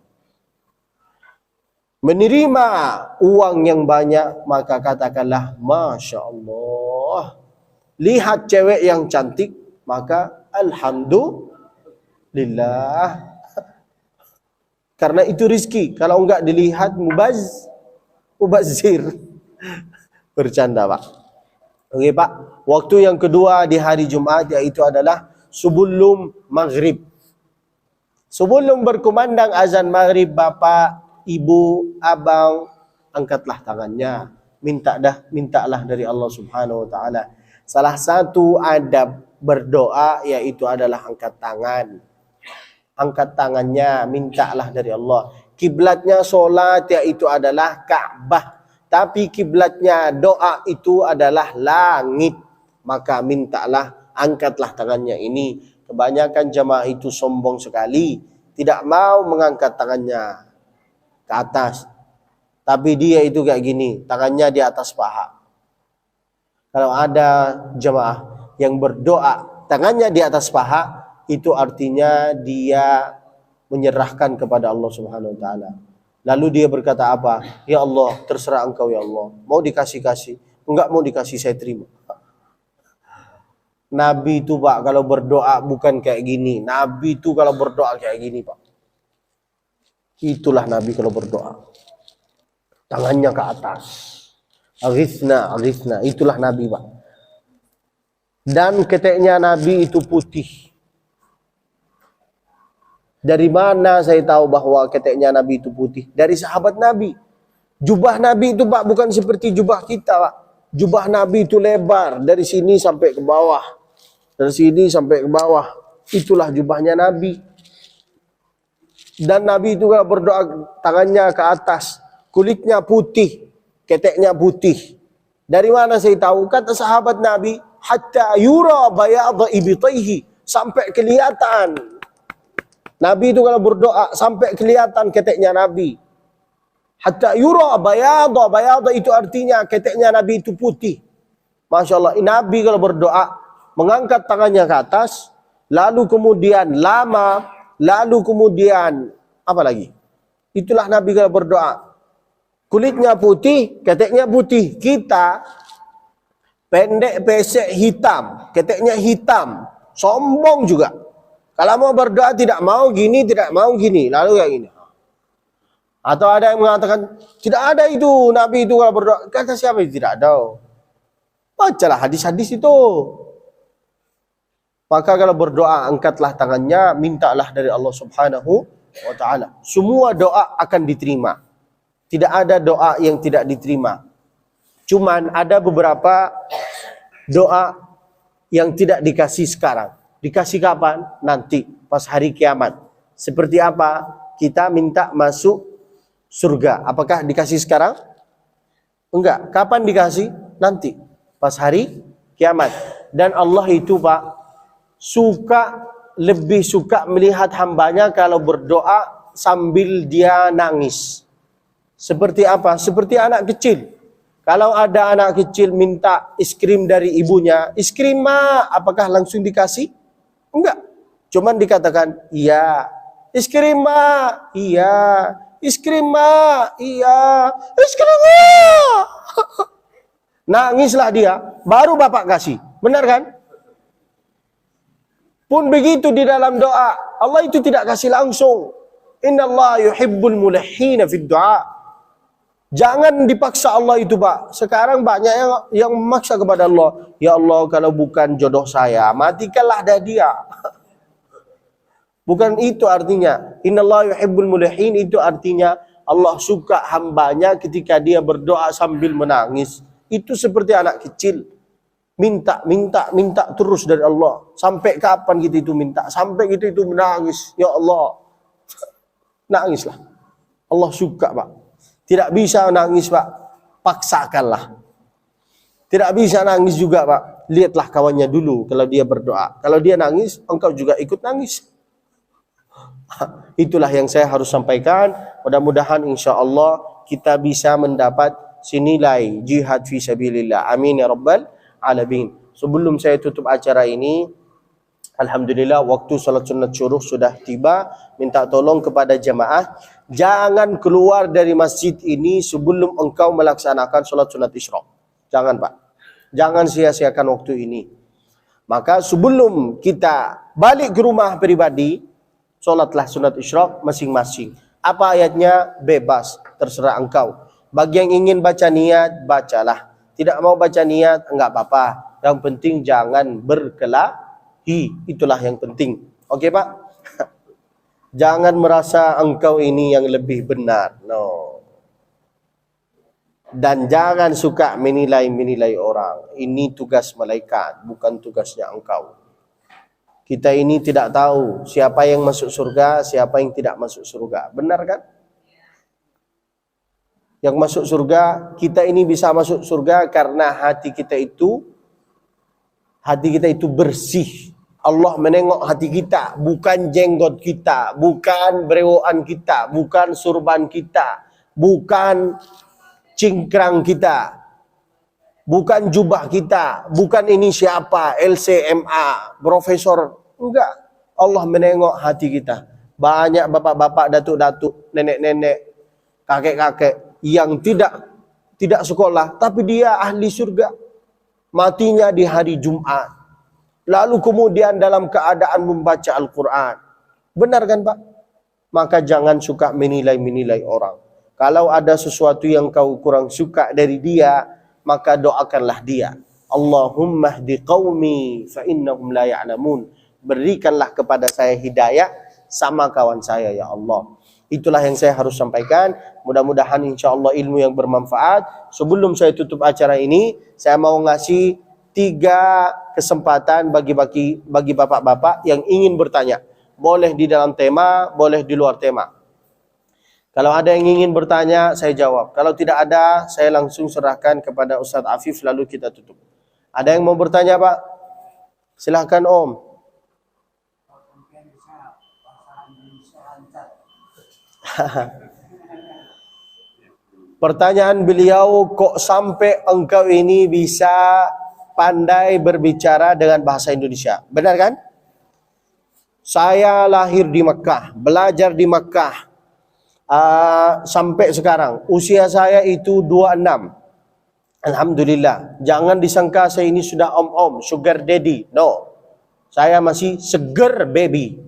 Menerima uang yang banyak, maka katakanlah Masya Allah. Lihat cewek yang cantik, maka Alhamdulillah. Karena itu rizki. Kalau enggak dilihat mubazir. Bercanda Pak. Oke Pak. Waktu yang kedua di hari Jumat, yaitu adalah sebelum maghrib. Sebelum berkumandang azan maghrib, Bapak, Ibu, abang, angkatlah tangannya. Mintalah dari Allah Subhanahu wa taala. Salah satu adab berdoa yaitu adalah angkat tangan. Angkat tangannya, mintalah dari Allah. Kiblatnya solat yaitu adalah Ka'bah. Tapi kiblatnya doa itu adalah langit. Maka mintalah, angkatlah tangannya ini. Kebanyakan jamaah itu sombong sekali. Tidak mau mengangkat tangannya ke atas, tapi dia itu kayak gini, tangannya di atas paha. Kalau ada jemaah yang berdoa tangannya di atas paha, itu artinya dia menyerahkan kepada Allah Subhanahu wa taala. Lalu dia berkata apa? Ya Allah, terserah engkau ya Allah. Mau dikasih, enggak mau dikasih saya terima. Nabi itu Pak kalau berdoa bukan kayak gini. Nabi itu kalau berdoa kayak gini Pak. Itulah Nabi kalau berdoa. Tangannya ke atas. Aghithna. Itulah Nabi Pak. Dan keteknya Nabi itu putih. Dari mana saya tahu bahwa keteknya Nabi itu putih? Dari sahabat Nabi. Jubah Nabi itu Pak bukan seperti jubah kita Pak. Jubah Nabi itu lebar. Dari sini sampai ke bawah. Dari sini sampai ke bawah. Itulah jubahnya Nabi. Dan Nabi itu kalau berdoa tangannya ke atas, kulitnya putih, keteknya putih. Dari mana saya tahu? Kata sahabat Nabi, hatta yura bayadha ibtaihi, sampai kelihatan. Nabi itu kalau berdoa sampai kelihatan keteknya Nabi. Hatta yura bayadha itu artinya keteknya Nabi itu putih. Masya Allah, Nabi kalau berdoa mengangkat tangannya ke atas, lalu kemudian lama. Lalu kemudian apa lagi? Itulah Nabi kalau berdoa. Kulitnya putih, keteknya putih. Kita pendek, pesek, hitam. Keteknya hitam. Sombong juga. Kalau mau berdoa tidak mau gini, tidak mau gini. Lalu kayak gini. Atau ada yang mengatakan, tidak ada itu. Nabi itu kalau berdoa. Kata siapa itu? Tidak ada. Bacalah hadis-hadis itu. Maka kalau berdoa, angkatlah tangannya, mintalah dari Allah Subhanahu wa ta'ala. Semua doa akan diterima. Tidak ada doa yang tidak diterima. Cuman ada beberapa doa yang tidak dikasih sekarang. Dikasih kapan? Nanti, pas hari kiamat. Seperti apa? Kita minta masuk surga. Apakah dikasih sekarang? Enggak. Kapan dikasih? Nanti, pas hari kiamat. Dan Allah itu Pak, lebih suka melihat hambanya kalau berdoa sambil dia nangis. Seperti apa? Seperti anak kecil. Kalau ada anak kecil minta es krim dari ibunya, es krim ma, apakah langsung dikasih? Enggak. Cuman dikatakan, iya. Es krim ma, iya. Es krim ma, iya. Es krim ma. Nangislah dia, baru bapak kasih. Benar kan? Pun begitu di dalam doa, Allah itu tidak kasih langsung. Innallaha yuhibbul mulahhina fid du'a. Jangan dipaksa Allah itu, Pak. Sekarang banyak yang memaksa kepada Allah. Ya Allah, kalau bukan jodoh saya, matikanlah dah dia. Bukan itu artinya. Innallaha yuhibbul mulihin, itu artinya Allah suka hambanya ketika dia berdoa sambil menangis. Itu seperti anak kecil. Minta terus dari Allah. Sampai kapan kita itu minta? Sampai kita itu menangis. Ya Allah. Nangislah. Allah suka, Pak. Tidak bisa nangis, Pak. Paksakanlah. Tidak bisa nangis juga, Pak. Lihatlah kawannya dulu kalau dia berdoa. Kalau dia nangis, engkau juga ikut nangis. Itulah yang saya harus sampaikan. Mudah-mudahan insya Allah kita bisa mendapat senilai jihad fi sabilillah. Amin ya rabbal alamin. Sebelum saya tutup acara ini, alhamdulillah waktu salat sunat syuruh sudah tiba. Minta tolong kepada jamaah, jangan keluar dari masjid ini sebelum engkau melaksanakan salat sunat isyraq. Jangan, Pak. Jangan sia-siakan waktu ini. Maka sebelum kita balik ke rumah pribadi, solatlah sunat isyraq masing-masing. Apa ayatnya? Bebas, terserah engkau. Bagi yang ingin baca niat, bacalah. Tidak mau baca niat, enggak apa-apa. Yang penting jangan berkelahi. Itulah yang penting. Oke, Pak? Jangan merasa engkau ini yang lebih benar. No. Dan jangan suka menilai orang. Ini tugas malaikat, bukan tugasnya engkau. Kita ini tidak tahu siapa yang masuk surga, siapa yang tidak masuk surga. Benar kan? Yang masuk surga, kita ini bisa masuk surga karena hati kita itu bersih. Allah menengok hati kita, bukan jenggot kita, bukan brewokan kita, bukan surban kita, bukan cingkrang kita, bukan jubah kita, bukan ini siapa, LCMA, profesor. Enggak. Allah menengok hati kita. Banyak bapak-bapak, datuk-datuk, nenek-nenek, kakek-kakek yang tidak sekolah, tapi dia ahli surga. Matinya di hari Jumat. Lalu kemudian dalam keadaan membaca Al-Quran. Benar kan, Pak? Maka jangan suka menilai orang. Kalau ada sesuatu yang kau kurang suka dari dia, maka doakanlah dia. Allahumma hdi qaumi fa innahum la ya'lamun. Berikanlah kepada saya hidayah sama kawan saya, ya Allah. Itulah yang saya harus sampaikan. Mudah-mudahan insya Allah ilmu yang bermanfaat. Sebelum saya tutup acara ini, saya mau ngasih 3 kesempatan bagi bapak-bapak yang ingin bertanya. Boleh di dalam tema, boleh di luar tema. Kalau ada yang ingin bertanya, saya jawab. Kalau tidak ada, saya langsung serahkan kepada Ustadz Afif, lalu kita tutup. Ada yang mau bertanya, Pak? Silahkan, Om. Pertanyaan beliau, kok sampai engkau ini bisa pandai berbicara dengan bahasa Indonesia? Benar kan? Saya lahir di Makkah, belajar di Makkah. Sampai sekarang usia saya itu 26. Alhamdulillah. Jangan disangka saya ini sudah om-om, sugar daddy. No. Saya masih seger baby.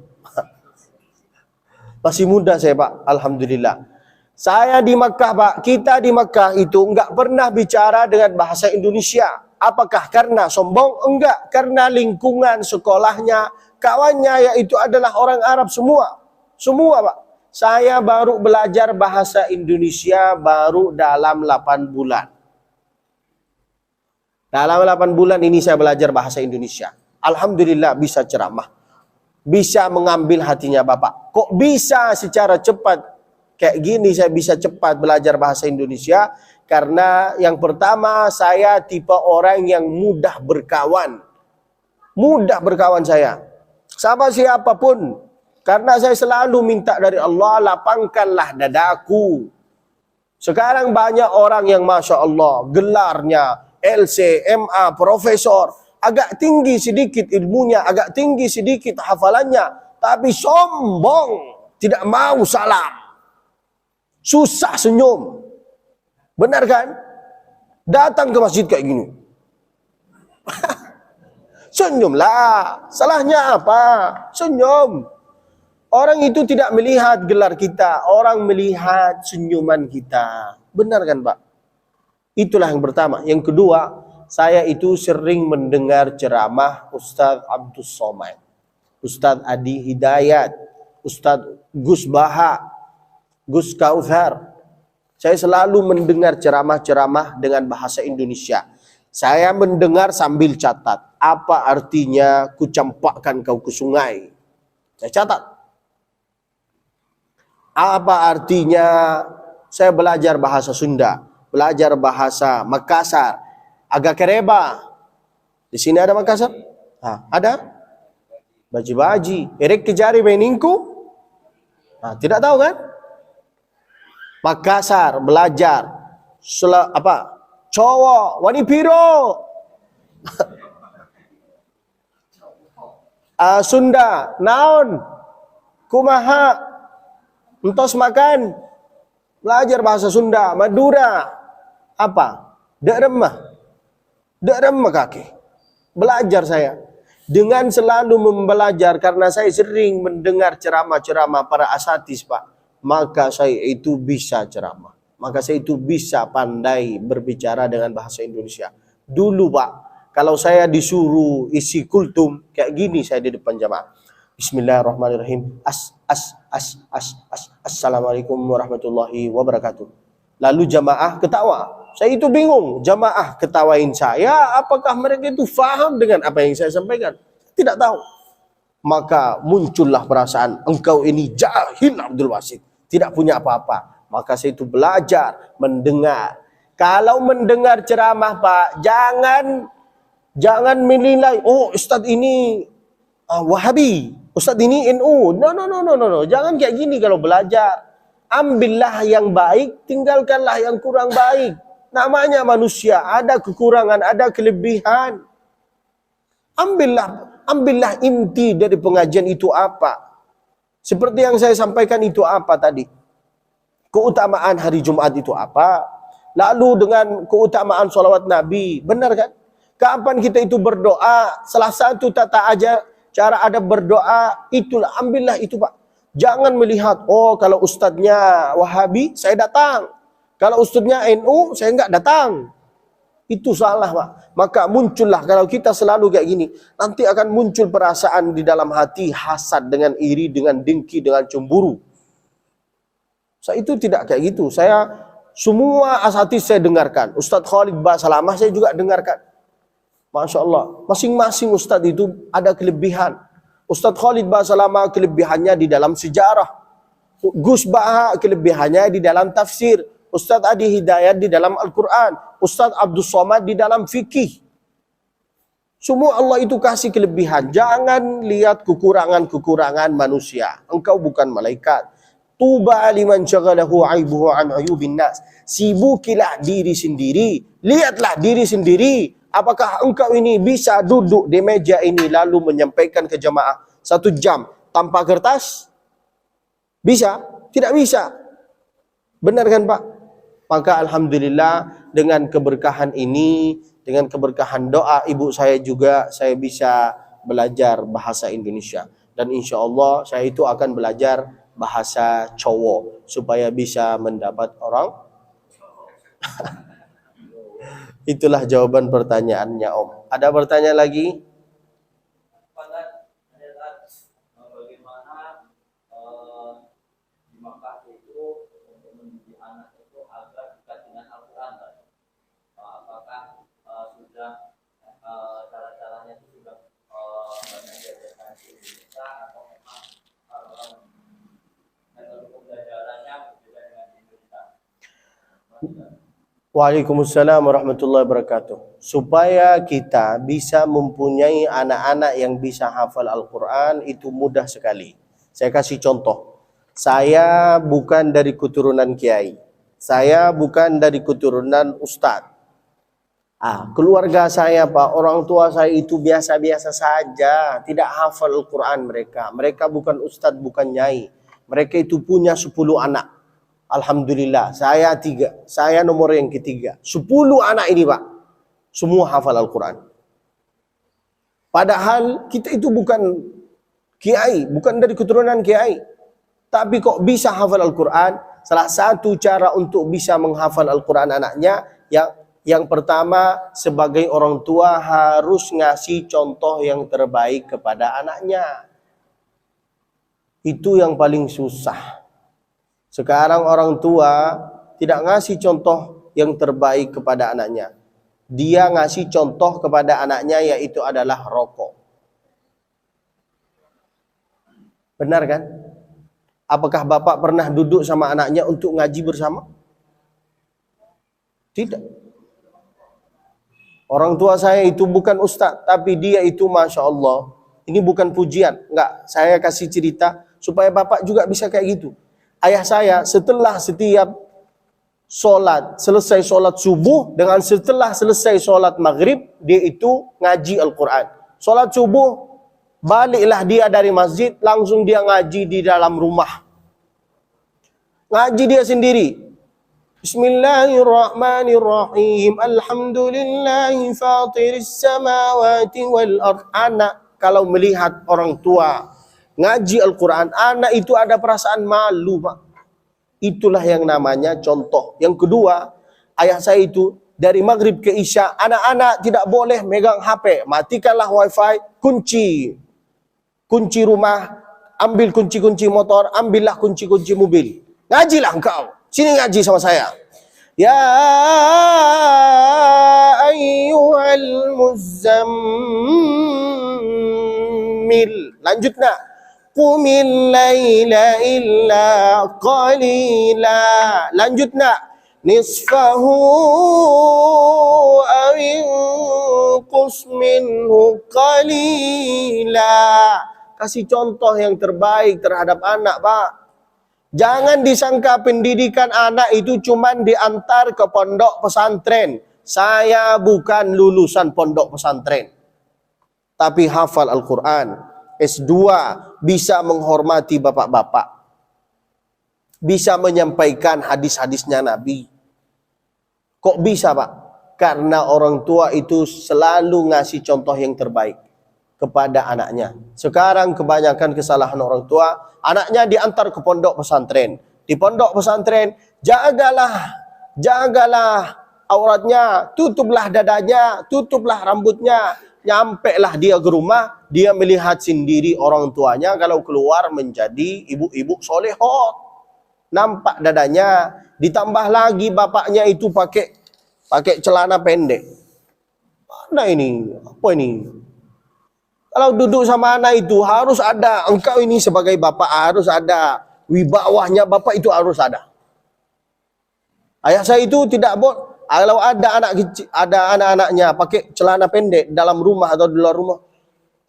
Masih muda saya, Pak. Alhamdulillah. Saya di Makkah, Pak. Kita di Makkah itu enggak pernah bicara dengan bahasa Indonesia. Apakah karena sombong? Enggak. Karena lingkungan sekolahnya, kawannya yaitu adalah orang Arab semua. Semua, Pak. Saya baru belajar bahasa Indonesia baru dalam 8 bulan. Dalam 8 bulan ini saya belajar bahasa Indonesia. Alhamdulillah bisa ceramah. Bisa mengambil hatinya Bapak. Kok bisa secara cepat kayak gini saya bisa cepat belajar bahasa Indonesia? Karena yang pertama, saya tipe orang yang mudah berkawan. Mudah berkawan saya. Sama siapapun. Karena saya selalu minta dari Allah, lapangkanlah dadaku. Sekarang banyak orang yang Masya Allah, gelarnya LC, MA, profesor. Agak tinggi sedikit ilmunya, agak tinggi sedikit hafalannya. Tapi sombong, tidak mau salam. Susah senyum. Benar kan? Datang ke masjid kayak gini. Senyumlah. Salahnya apa? Senyum. Orang itu tidak melihat gelar kita, orang melihat senyuman kita. Benar kan Pak? Itulah yang pertama. Yang kedua, saya itu sering mendengar ceramah Ustadz Abdus Somad, Ustadz Adi Hidayat, Ustadz Gus Baha, Gus Kautsar. Saya selalu mendengar ceramah-ceramah dengan bahasa Indonesia. Saya mendengar sambil catat. Apa artinya ku campakkan kau ke sungai? Saya catat. Apa artinya saya belajar bahasa Sunda, belajar bahasa Makassar, agak kereba. Di sini ada Makassar? Ada? Baji-baji. Erek kejari beningku? Tidak tahu kan? Makassar belajar cowok wani piro. Sunda naon kumaha entos makan. Belajar bahasa Sunda. Madura apa? Dak remah kaki. Belajar saya dengan selalu membelajar karena saya sering mendengar ceramah-ceramah para asatis Pak. Maka saya itu bisa ceramah. Maka saya itu bisa pandai berbicara dengan bahasa Indonesia. Dulu Pak, kalau saya disuruh isi kultum, kayak gini saya di depan jamaah. Bismillahirrahmanirrahim. Assalamualaikum warahmatullahi wabarakatuh. Lalu jamaah ketawa. Saya itu bingung. Jamaah ketawain saya, apakah mereka itu faham dengan apa yang saya sampaikan? Tidak tahu. Maka muncullah perasaan, engkau ini jahil Abdul Wasid. Tidak punya apa-apa. Maka saya itu belajar, mendengar. Kalau mendengar ceramah Pak, jangan menilai, oh Ustadz ini Wahabi, Ustadz ini NU. No. Jangan kayak gini kalau belajar. Ambillah yang baik, tinggalkanlah yang kurang baik. Namanya manusia, ada kekurangan, ada kelebihan. Ambillah inti dari pengajian itu apa. Seperti yang saya sampaikan itu apa tadi? Keutamaan hari Jumat itu apa? Lalu dengan keutamaan sholawat Nabi. Benar kan? Kapan kita itu berdoa? Salah satu tata aja cara ada berdoa. Itulah, ambillah itu Pak. Jangan melihat, oh kalau ustadznya Wahabi, saya datang. Kalau ustadznya NU, saya enggak datang. Itu salah Pak. Maka muncullah kalau kita selalu kayak gini, nanti akan muncul perasaan di dalam hati hasad dengan iri, dengan dengki, dengan cemburu. Saya itu tidak kayak gitu. Saya semua asatis saya dengarkan. Ustadz Khalid Basalamah saya juga dengarkan. Masya Allah. Masing-masing ustadz itu ada kelebihan. Ustadz Khalid Basalamah kelebihannya di dalam sejarah. Gus Baha kelebihannya di dalam tafsir. Ustadz Adi Hidayat di dalam Al-Quran. Ustadz Abdus Somad di dalam fikih. Semua Allah itu kasih kelebihan. Jangan lihat kekurangan-kekurangan manusia. Engkau bukan malaikat. Tuba liman syaghalahu aibuhu an ayubin nas. Sibukilah diri sendiri. Lihatlah diri sendiri. Apakah engkau ini bisa duduk di meja ini lalu menyampaikan ke jamaah 1 jam tanpa kertas? Bisa? Tidak bisa. Benar kan Pak? Maka alhamdulillah dengan keberkahan ini, dengan keberkahan doa ibu saya juga, saya bisa belajar bahasa Indonesia. Dan insya Allah saya itu akan belajar bahasa cowok supaya bisa mendapat orang. Itulah jawaban pertanyaannya Om. Ada pertanyaan lagi? Waalaikumsalam warahmatullahi wabarakatuh. Supaya kita bisa mempunyai anak-anak yang bisa hafal Al-Quran itu mudah sekali. Saya kasih contoh. Saya bukan dari keturunan kiai. Saya bukan dari keturunan ustadz. Keluarga saya Pak, orang tua saya itu biasa-biasa saja. Tidak hafal Al-Quran mereka. Mereka bukan ustadz, bukan nyai. Mereka itu punya 10 anak. Alhamdulillah, saya nomor yang ketiga. 10 anak ini Pak, semua hafal Al-Quran. Padahal kita itu bukan kiai, bukan dari keturunan kiai. Tapi kok bisa hafal Al-Quran? Salah satu cara untuk bisa menghafal Al-Quran anaknya, yang pertama sebagai orang tua harus ngasih contoh yang terbaik kepada anaknya. Itu yang paling susah. Sekarang orang tua tidak ngasih contoh yang terbaik kepada anaknya. Dia ngasih contoh kepada anaknya yaitu adalah rokok. Benar kan? Apakah bapak pernah duduk sama anaknya untuk ngaji bersama? Tidak. Orang tua saya itu bukan ustaz, tapi dia itu Masya Allah. Ini bukan pujian, enggak. Saya kasih cerita supaya bapak juga bisa kayak gitu. Ayah saya setelah setiap selesai sholat subuh, dengan setelah selesai sholat maghrib, dia itu ngaji Al-Quran. Sholat subuh, baliklah dia dari masjid, langsung dia ngaji di dalam rumah. Ngaji dia sendiri. Bismillahirrahmanirrahim. Alhamdulillahi fatiris samawati wal ardh. Anak kalau melihat orang tua ngaji Al-Quran, anak itu ada perasaan malu, Pak. Itulah yang namanya contoh. Yang kedua, ayah saya itu dari maghrib ke isya, anak-anak tidak boleh megang HP. Matikanlah wifi, kunci rumah, ambil kunci-kunci motor, ambillah kunci-kunci mobil. Ngajilah engkau. Sini ngaji sama saya. Ya ayyuhal muzammil. Lanjut nak. Qumil laila illa qalila. Lanjut nak. Nisfahu awinqus minhu qalila. Kasih contoh yang terbaik terhadap anak, Pak. Jangan disangka pendidikan anak itu cuma diantar ke pondok pesantren. Saya bukan lulusan pondok pesantren, tapi hafal Al-Quran. S2, bisa menghormati bapak-bapak, bisa menyampaikan hadis-hadisnya Nabi. Kok bisa, Pak? Karena orang tua itu selalu ngasih contoh yang terbaik kepada anaknya. Sekarang kebanyakan kesalahan orang tua, anaknya diantar ke pondok pesantren. Di pondok pesantren, jagalah auratnya, tutuplah dadanya, tutuplah rambutnya. Nyampelah dia ke rumah, dia melihat sendiri orang tuanya kalau keluar menjadi ibu-ibu solehot. Nampak dadanya, ditambah lagi bapaknya itu pakai celana pendek. Mana ini? Apa ini? Kalau duduk sama anak itu harus ada, engkau ini sebagai bapak harus ada, wibawahnya bapak itu harus ada. Ayah saya itu tidak boleh. Kalau ada anak kecil, ada anak-anaknya pakai celana pendek dalam rumah atau di luar rumah,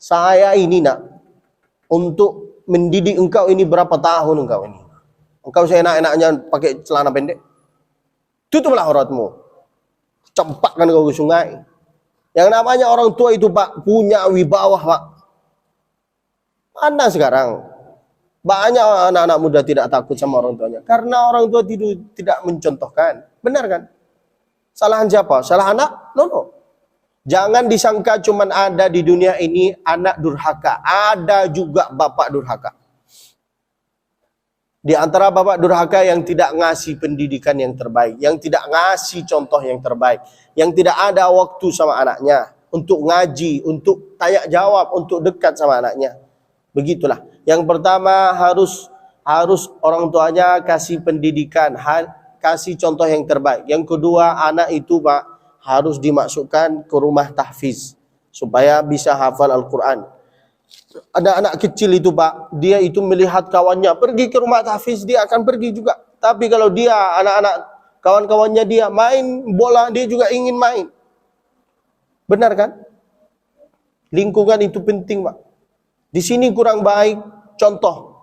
saya ini nak, untuk mendidik engkau ini berapa tahun engkau ini? Engkau seenak-enaknya pakai celana pendek? Tutuplah auratmu. Cempakkan kau ke sungai. Yang namanya orang tua itu, Pak, punya wibawah, Pak. Mana sekarang? Banyak anak-anak muda tidak takut sama orang tuanya. Karena orang tua tidak mencontohkan. Benar kan? Salahan siapa? Salah anak? No. Jangan disangka cuman ada di dunia ini anak durhaka. Ada juga bapak durhaka. Di antara bapak durhaka yang tidak ngasih pendidikan yang terbaik, yang tidak ngasih contoh yang terbaik, yang tidak ada waktu sama anaknya untuk ngaji, untuk tanya jawab, untuk dekat sama anaknya. Begitulah. Yang pertama harus orang tuanya kasih pendidikan, kasih contoh yang terbaik. Yang kedua, anak itu, Pak, harus dimasukkan ke rumah tahfiz supaya bisa hafal Al-Quran. Ada anak kecil itu, Pak, dia itu melihat kawannya pergi ke rumah tahfiz, dia akan pergi juga. Tapi kalau dia, anak-anak kawan-kawannya dia main bola, dia juga ingin main. Benar kan? Lingkungan itu penting, Pak. Di sini kurang baik, contoh.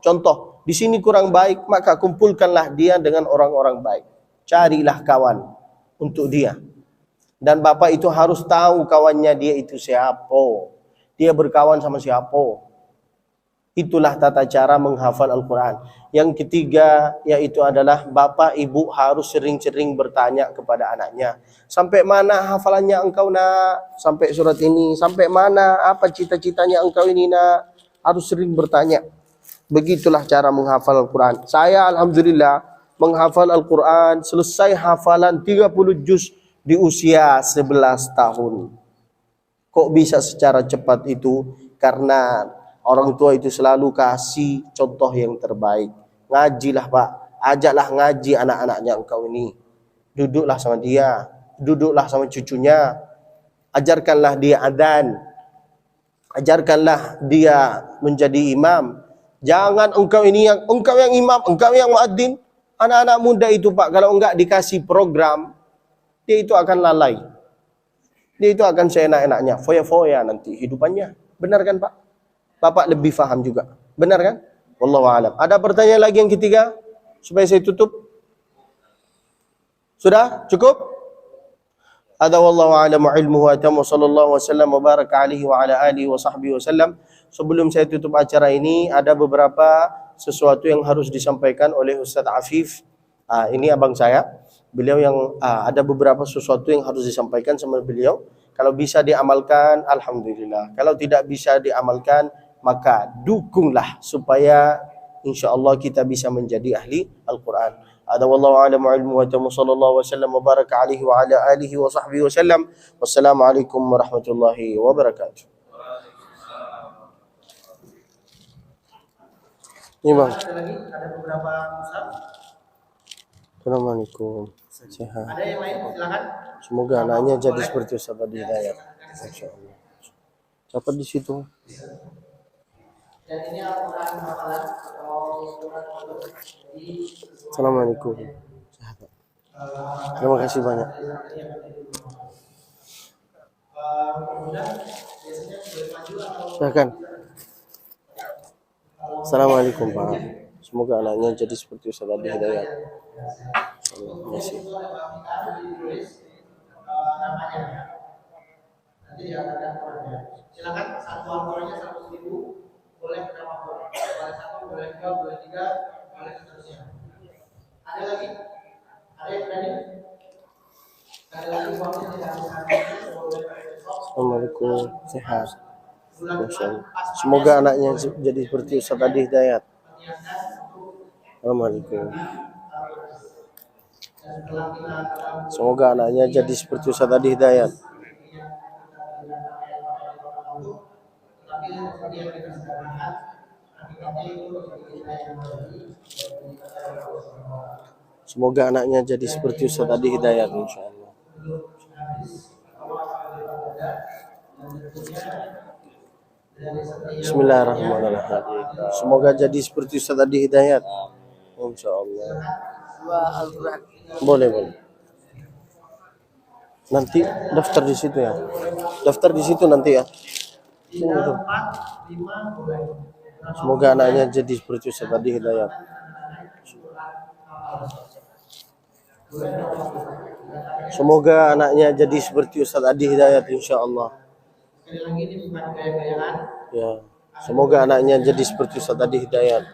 Di sini kurang baik, maka kumpulkanlah dia dengan orang-orang baik. Carilah kawan untuk dia. Dan bapak itu harus tahu kawannya dia itu siapa. Dia berkawan sama siapa. Itulah tata cara menghafal Al-Quran. Yang ketiga yaitu adalah bapak ibu harus sering-sering bertanya kepada anaknya. Sampai mana hafalannya engkau nak? Sampai surat ini. Sampai mana? Apa cita-citanya engkau ini nak? Harus sering bertanya. Begitulah cara menghafal Al-Quran. Saya alhamdulillah menghafal Al-Quran, selesai hafalan 30 juz di usia 11 tahun. Kok bisa secara cepat itu? Karena orang tua itu selalu kasih contoh yang terbaik. Ngajilah Pak, ajaklah ngaji anak-anaknya engkau ini. Duduklah sama dia, duduklah sama cucunya. Ajarkanlah dia adzan. Ajarkanlah dia menjadi imam. Jangan engkau yang imam, engkau yang muadzin. Anak-anak muda itu Pak, kalau enggak dikasih program, dia itu akan lalai. Dia itu akan seenak-enaknya, foya-foya nanti hidupannya. Benar kan Pak? Bapak lebih paham juga. Benar kan? Wallahu a'lam. Ada pertanyaan lagi yang ketiga? Supaya saya tutup. Sudah? Cukup? Ada wallahu a'lam ilmuhu wa tamu sallallahu wasallam wa baraka alihi wa ala alihi wa sahbihi wasallam. Sebelum saya tutup acara ini, ada beberapa sesuatu yang harus disampaikan oleh Ustaz Afif. Ini abang saya. Beliau yang ada beberapa sesuatu yang harus disampaikan sama beliau. Kalau bisa diamalkan, alhamdulillah. Kalau tidak bisa diamalkan, maka dukunglah supaya insyaallah kita bisa menjadi ahli Al-Quran. Ada wallahu a'lam ilmu wa tamu sallallahu wasallam wa baraka alihi wa ala alihi wa sahbihi wasallam. Wassalamualaikum warahmatullahi wabarakatuh. Ini bang. Ada beberapa musab. Assalamualaikum. Sehat. Ada yang lain? Silakan. Semoga anaknya jadi seperti Ustaz Adi Hidayat. Insyaallah. Siapa di situ? Dan ini Al-Quran hafalan Assalamualaikum. Sehat. Terima kasih banyak. Silakan. Assalamualaikum Pak. Semoga anaknya jadi seperti Ustaz Adi Hidayat. Terima kasih. Silakan satu Al-Qurannya 100.000, boleh berapa boleh? Boleh 1, boleh 2, boleh 3, boleh seterusnya. Ada lagi? Ada yang berani? Ada lagi uangnya tidak boleh. Assalamualaikum. Sehat. Semoga anaknya jadi seperti Ustaz Adi Hidayat. Assalamualaikum. Semoga anaknya jadi seperti Ustaz Adi Hidayat. Semoga anaknya jadi seperti Ustaz Adi Hidayat insyaallah. Bismillahirrahmanirrahim. Semoga jadi seperti Ustaz Adi Hidayat insyaallah. Boleh. Nanti daftar di situ ya. Daftar di situ nanti ya. Itu. Semoga anaknya jadi seperti Ustaz Adi Hidayat. Semoga anaknya jadi seperti Ustaz Adi Hidayat insyaallah. Ya, semoga anaknya jadi seperti Ustaz Adi Hidayat.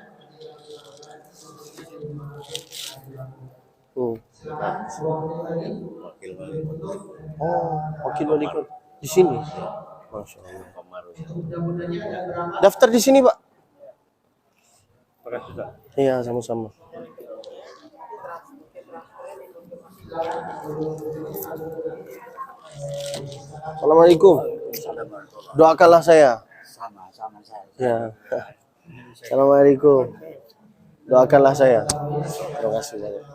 Wakil wali kota di sini. Masya Allah. Daftar di sini Pak. Iya sama-sama. Assalamualaikum. Doakanlah saya. Sama-sama saya. Ya. Assalamualaikum. Doakanlah saya. Terima kasih banyak.